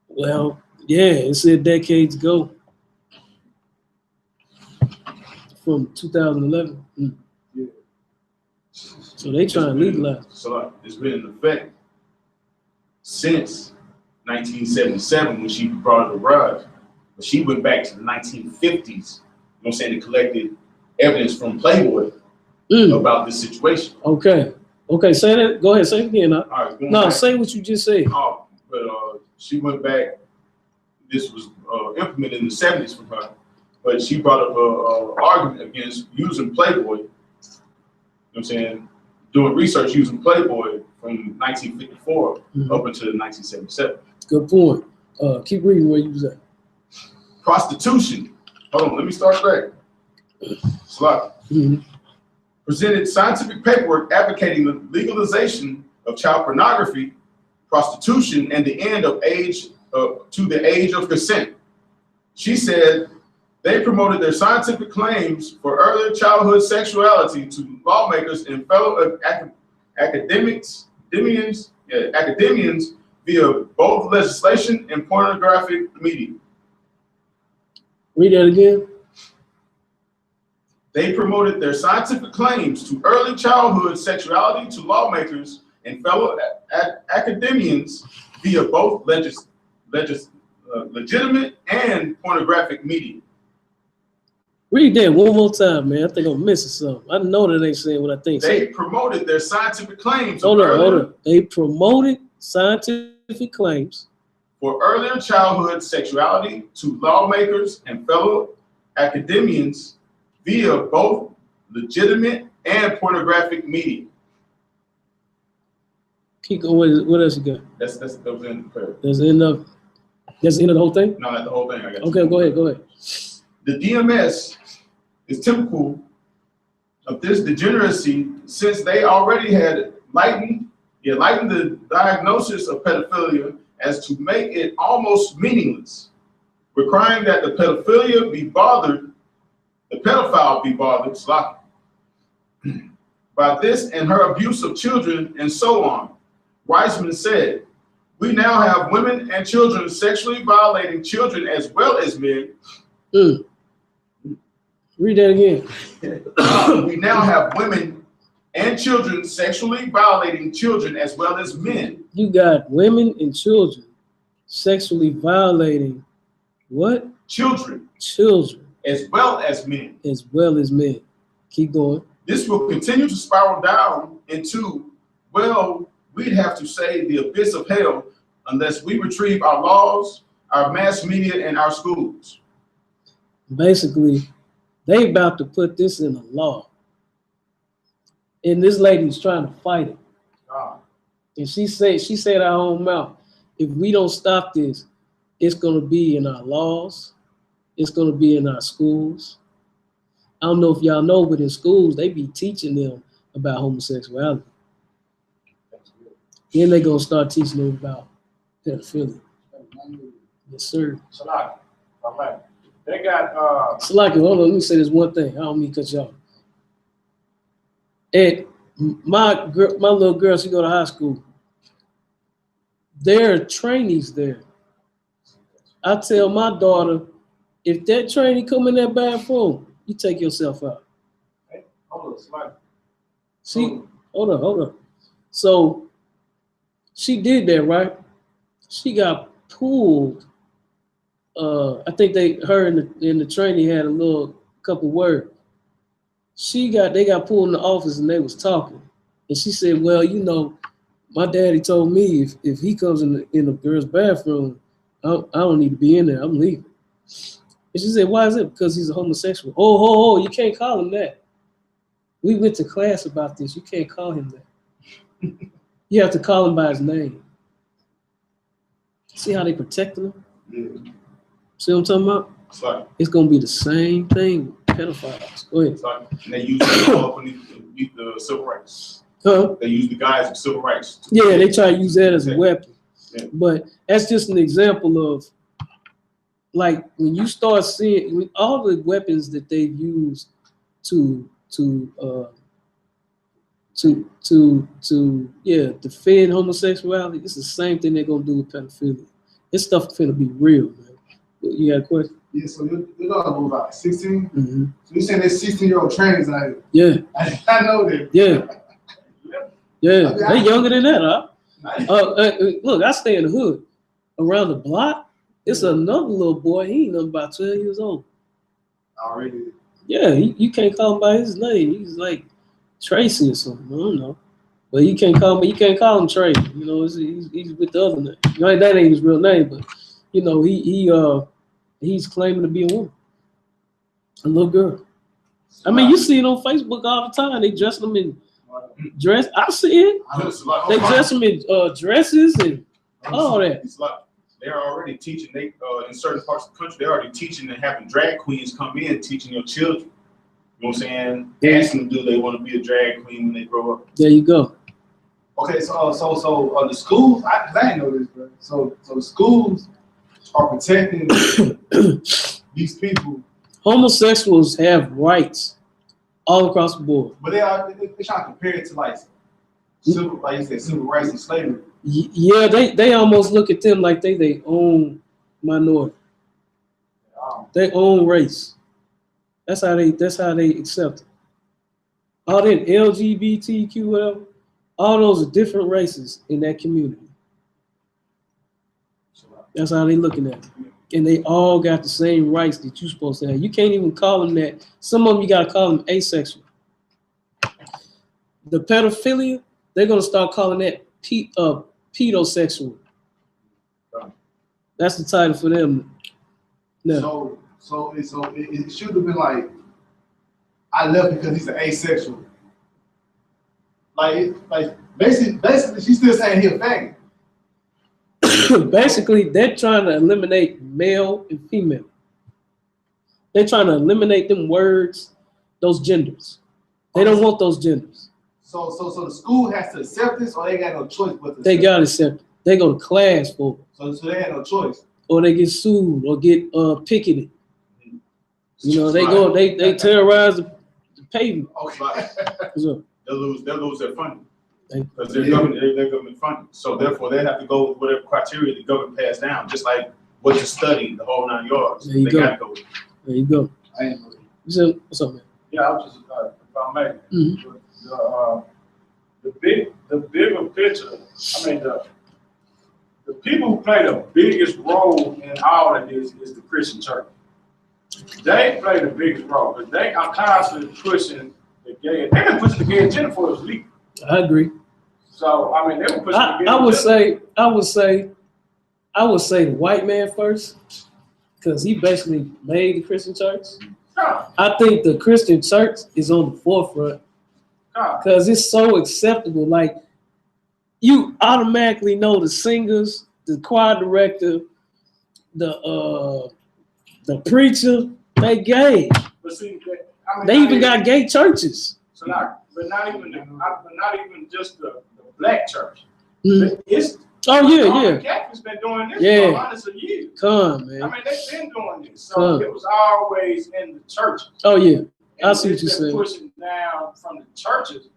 Well, yeah, it said decades ago. From 2011. Yeah. So they trying to legalize. So it's been in effect since 1977 when she brought it around. But she went back to the 1950s, you know what I'm saying, and collected evidence from Playboy about this situation. Okay, say that. Go ahead, say it again. All right, no, say what you just said. Oh, but she went back. This was implemented in the 70s from her, but she brought up an argument against using Playboy. You know what I'm saying? Doing research using Playboy from 1954 up until 1977. Good point. Keep reading where you was at. Prostitution. Hold on, let me start back. Slide. Presented scientific paperwork advocating the legalization of child pornography, prostitution, and the end of to the age of consent. She said they promoted their scientific claims for early childhood sexuality to lawmakers and fellow academians via both legislation and pornographic media. Read that again. They promoted their scientific claims to early childhood sexuality to lawmakers and fellow academians via both legitimate and pornographic media. Read that one more time, man. I think I'm missing something. I know that ain't saying what I think. They promoted their scientific claims. Hold on. They promoted scientific claims for earlier childhood sexuality to lawmakers and fellow academians via both legitimate and pornographic media. Keep going. What else you got? That was in the prayer. That's the end of the whole thing? No, not the whole thing. I got okay, go ahead. The DMS is typical of this degeneracy since they already had lightened the diagnosis of pedophilia as to make it almost meaningless, requiring that the pedophile be bothered by this and her abuse of children and so on. Weisman said, "We now have women and children sexually violating children as well as men." Read that again. We now have women and children sexually violating children as well as men. You got women and children sexually violating what? Children. Children. As well as men. As well as men. Keep going. This will continue to spiral down into, well, we'd have to say the abyss of hell unless we retrieve our laws, our mass media, and our schools. Basically, they about to put this in a law. And this lady's trying to fight it. And she said out her own mouth, if we don't stop this, it's going to be in our laws. It's going to be in our schools. I don't know if y'all know, but in schools, they be teaching them about homosexuality. Then they're going to start teaching them about pedophilia. Yes, sir. Salaki. All right. They got Salaki, hold on, let me say this one thing. I don't mean to cut you off. And my little girl, she go to high school. There are trainees there. I tell my daughter, if that trainee come in that bathroom, you take yourself out. Hey, hold on, Salaki. See, hold on. So she did that, right? She got pulled. I think her and the trainee had a little couple words. They got pulled in the office and they was talking. And she said, well, you know, my daddy told me if he comes in the girl's bathroom, I don't need to be in there. I'm leaving. And she said, why is it? Because he's a homosexual. Oh, you can't call him that. We went to class about this. You can't call him that. You have to call him by his name. See how they protecting him? Yeah. See what I'm talking about? Sorry. It's going to be the same thing with pedophiles. Go ahead. Sorry. And they use the civil rights. Huh? They use the guise of civil rights. Yeah, they try to use that as a weapon. Yeah. But that's just an example of, like, when you start seeing all the weapons that they've used to defend homosexuality, it's the same thing they're going to do with pedophilia. This stuff is going to be real, man. You got a question? Yeah, so your daughter was about 16? Mm-hmm. So you saying there's 16-year-old trainees out here? Yeah. I know that. Yeah. Yeah. They're younger than that, huh? Look, I stay in the hood. Around the block, it's another little boy. He ain't nothing about 12 years old. Already? Yeah, you can't call him by his name. He's like Tracy or something. I don't know. But you can't call him Trey. You know, he's with the other name. That ain't his real name, but you know, he's claiming to be a woman, a little girl. I mean, you see it on Facebook all the time. They dress them in dress. I see it. They dress them in dresses and all that. It's like they're already teaching. They in certain parts of the country, they're already teaching and having drag queens come in teaching your children. You know what I'm saying? Asking them, do they want to be a drag queen when they grow up? There you go. Okay, so the schools, I didn't know this, bro. So the schools are protecting these people. Homosexuals have rights all across the board. But they're trying to compare it to like civil rights and slavery. Yeah, they almost look at them like they own minority. They own race. That's how they accept it. All that LGBTQ, whatever, all those are different races in that community. That's how they looking at it. and they all got the same rights that you're supposed to have. You can't even call them that. Some of them you gotta call them asexual. The pedophilia, they're gonna start calling that pedosexual. That's the title for them. No. So it should have been like, I left because he's an asexual. Like basically, she's still saying he's a faggot. Basically, they're trying to eliminate male and female. They're trying to eliminate them words, those genders. They don't want those genders. So the school has to accept this, or they got no choice but to they got to accept it. They go to class for it. So they had no choice. Or they get sued or get picketed. You know, they terrorize the pavement. Okay. They'll lose their funding. Because they're government funded. So therefore they have to go with whatever criteria the government passed down, just like what you study, the whole 9 yards. There you go. There you go. What's up, man? Yeah, I was just if I may. The bigger picture, I mean the people who play the biggest role in all of this is the Christian church. They play the biggest role because they are constantly pushing the gay. They've been pushing the gay agenda for us legal. I agree. So I mean, they were pushing the gay agenda. I would say the white man first, because he basically made the Christian church. I think the Christian church is on the forefront because it's so acceptable. Like, you automatically know the singers, the choir director, the preacher, they gay. But see, they even got gay churches. So not even just the black church. It's Catholics been doing this for hundreds of years. Come, man. I mean, they've been doing this. So it was always in the church. Oh, yeah. And I see what you're saying. Pushing down from the churches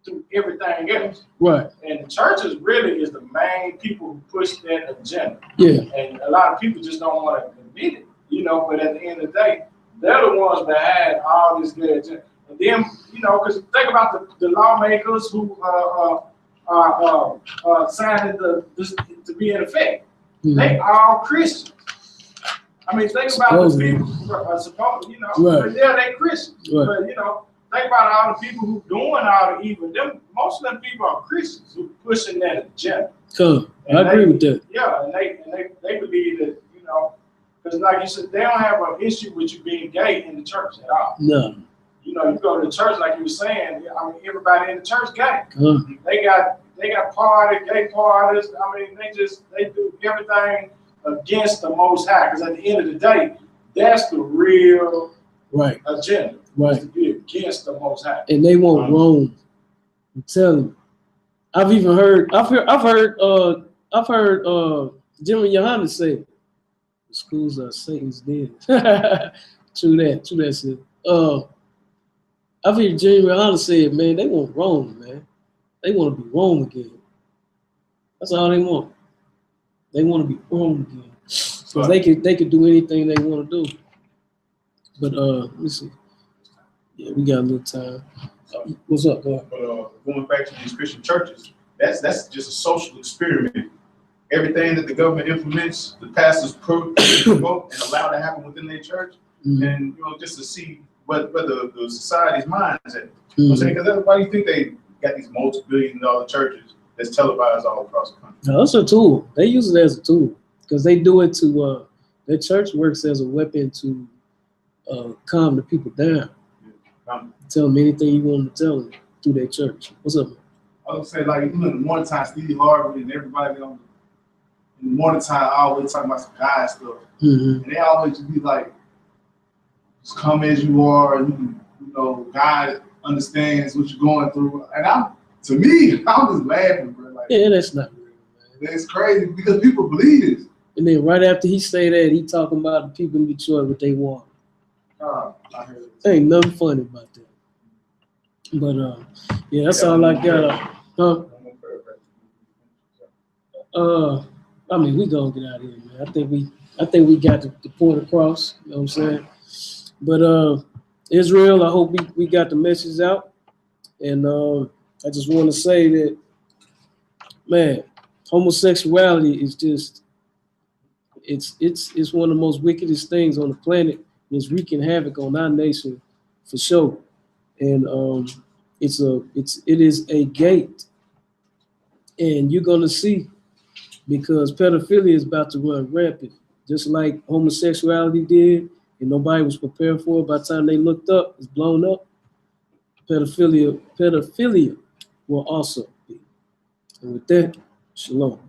to everything else. Right. And the churches really is the main people who push that agenda. Yeah. And a lot of people just don't want to admit it, you know, but at the end of the day, they're the ones that had all this good agenda. And then, you know, because think about the lawmakers who signed this to be in effect. They all Christians. I mean, think about the people who are supposed, you know, but they Christians. Right. But, you know, think about all the people who doing all the evil. Most of them people are Christians who pushing that agenda. I agree with that. Yeah, and they believe that, you know, because like you said, they don't have an issue with you being gay in the church at all. No. You know, you go to the church, like you were saying. I mean, everybody in the church gay. They got gay parties. I mean, they do everything against the Most High. Because at the end of the day, that's the real agenda. Right. To be against the Most High. And they want Rome. I'm telling you. I've heard Jimmy YAHANNA say, the schools are Satan's den. True that shit. I've heard Jimmy YAHANNA say, man, they want Rome, man. They want to be Rome again. That's all they want. They want to be Rome again. Because they could do anything they want to do. But let me see. Yeah, we got a little time. What's up, boy? Going back to these Christian churches, that's just a social experiment. Everything that the government implements, the pastors promote and allow to happen within their church, and you know, just to see what the society's mind is at. You know what I'm saying? Because why do you think they got these multi-billion-dollar churches that's televised all across the country? No, it's a tool. They use it as a tool because they do it to. Their church works as a weapon to calm the people down. Tell them anything you want to tell them through their church. What's up, man? I would say, like, you know, in the morning time, Steve Harvey and everybody in the morning time always talking about some guy stuff. And they always just be like, just come as you are, and you know, God understands what you're going through. And I'm just laughing, bro. Like, yeah, that's not real, man. It's crazy because people believe this. And then right after he say that, he talking about the people in Detroit, what they want. I heard it. Ain't nothing funny about that. But yeah, that's all I got. I mean, we gonna get out of here, man. I think we got the point across. You know what I'm saying? But Israel, I hope we got the message out. And I just want to say that, man, homosexuality is just it's one of the most wickedest things on the planet. And it's wreaking havoc on our nation for sure. And it is a gate, and you're gonna see, because pedophilia is about to run rampant, just like homosexuality did, and nobody was prepared for it. By the time they looked up, it's blown up. Pedophilia will also be. And with that, shalom.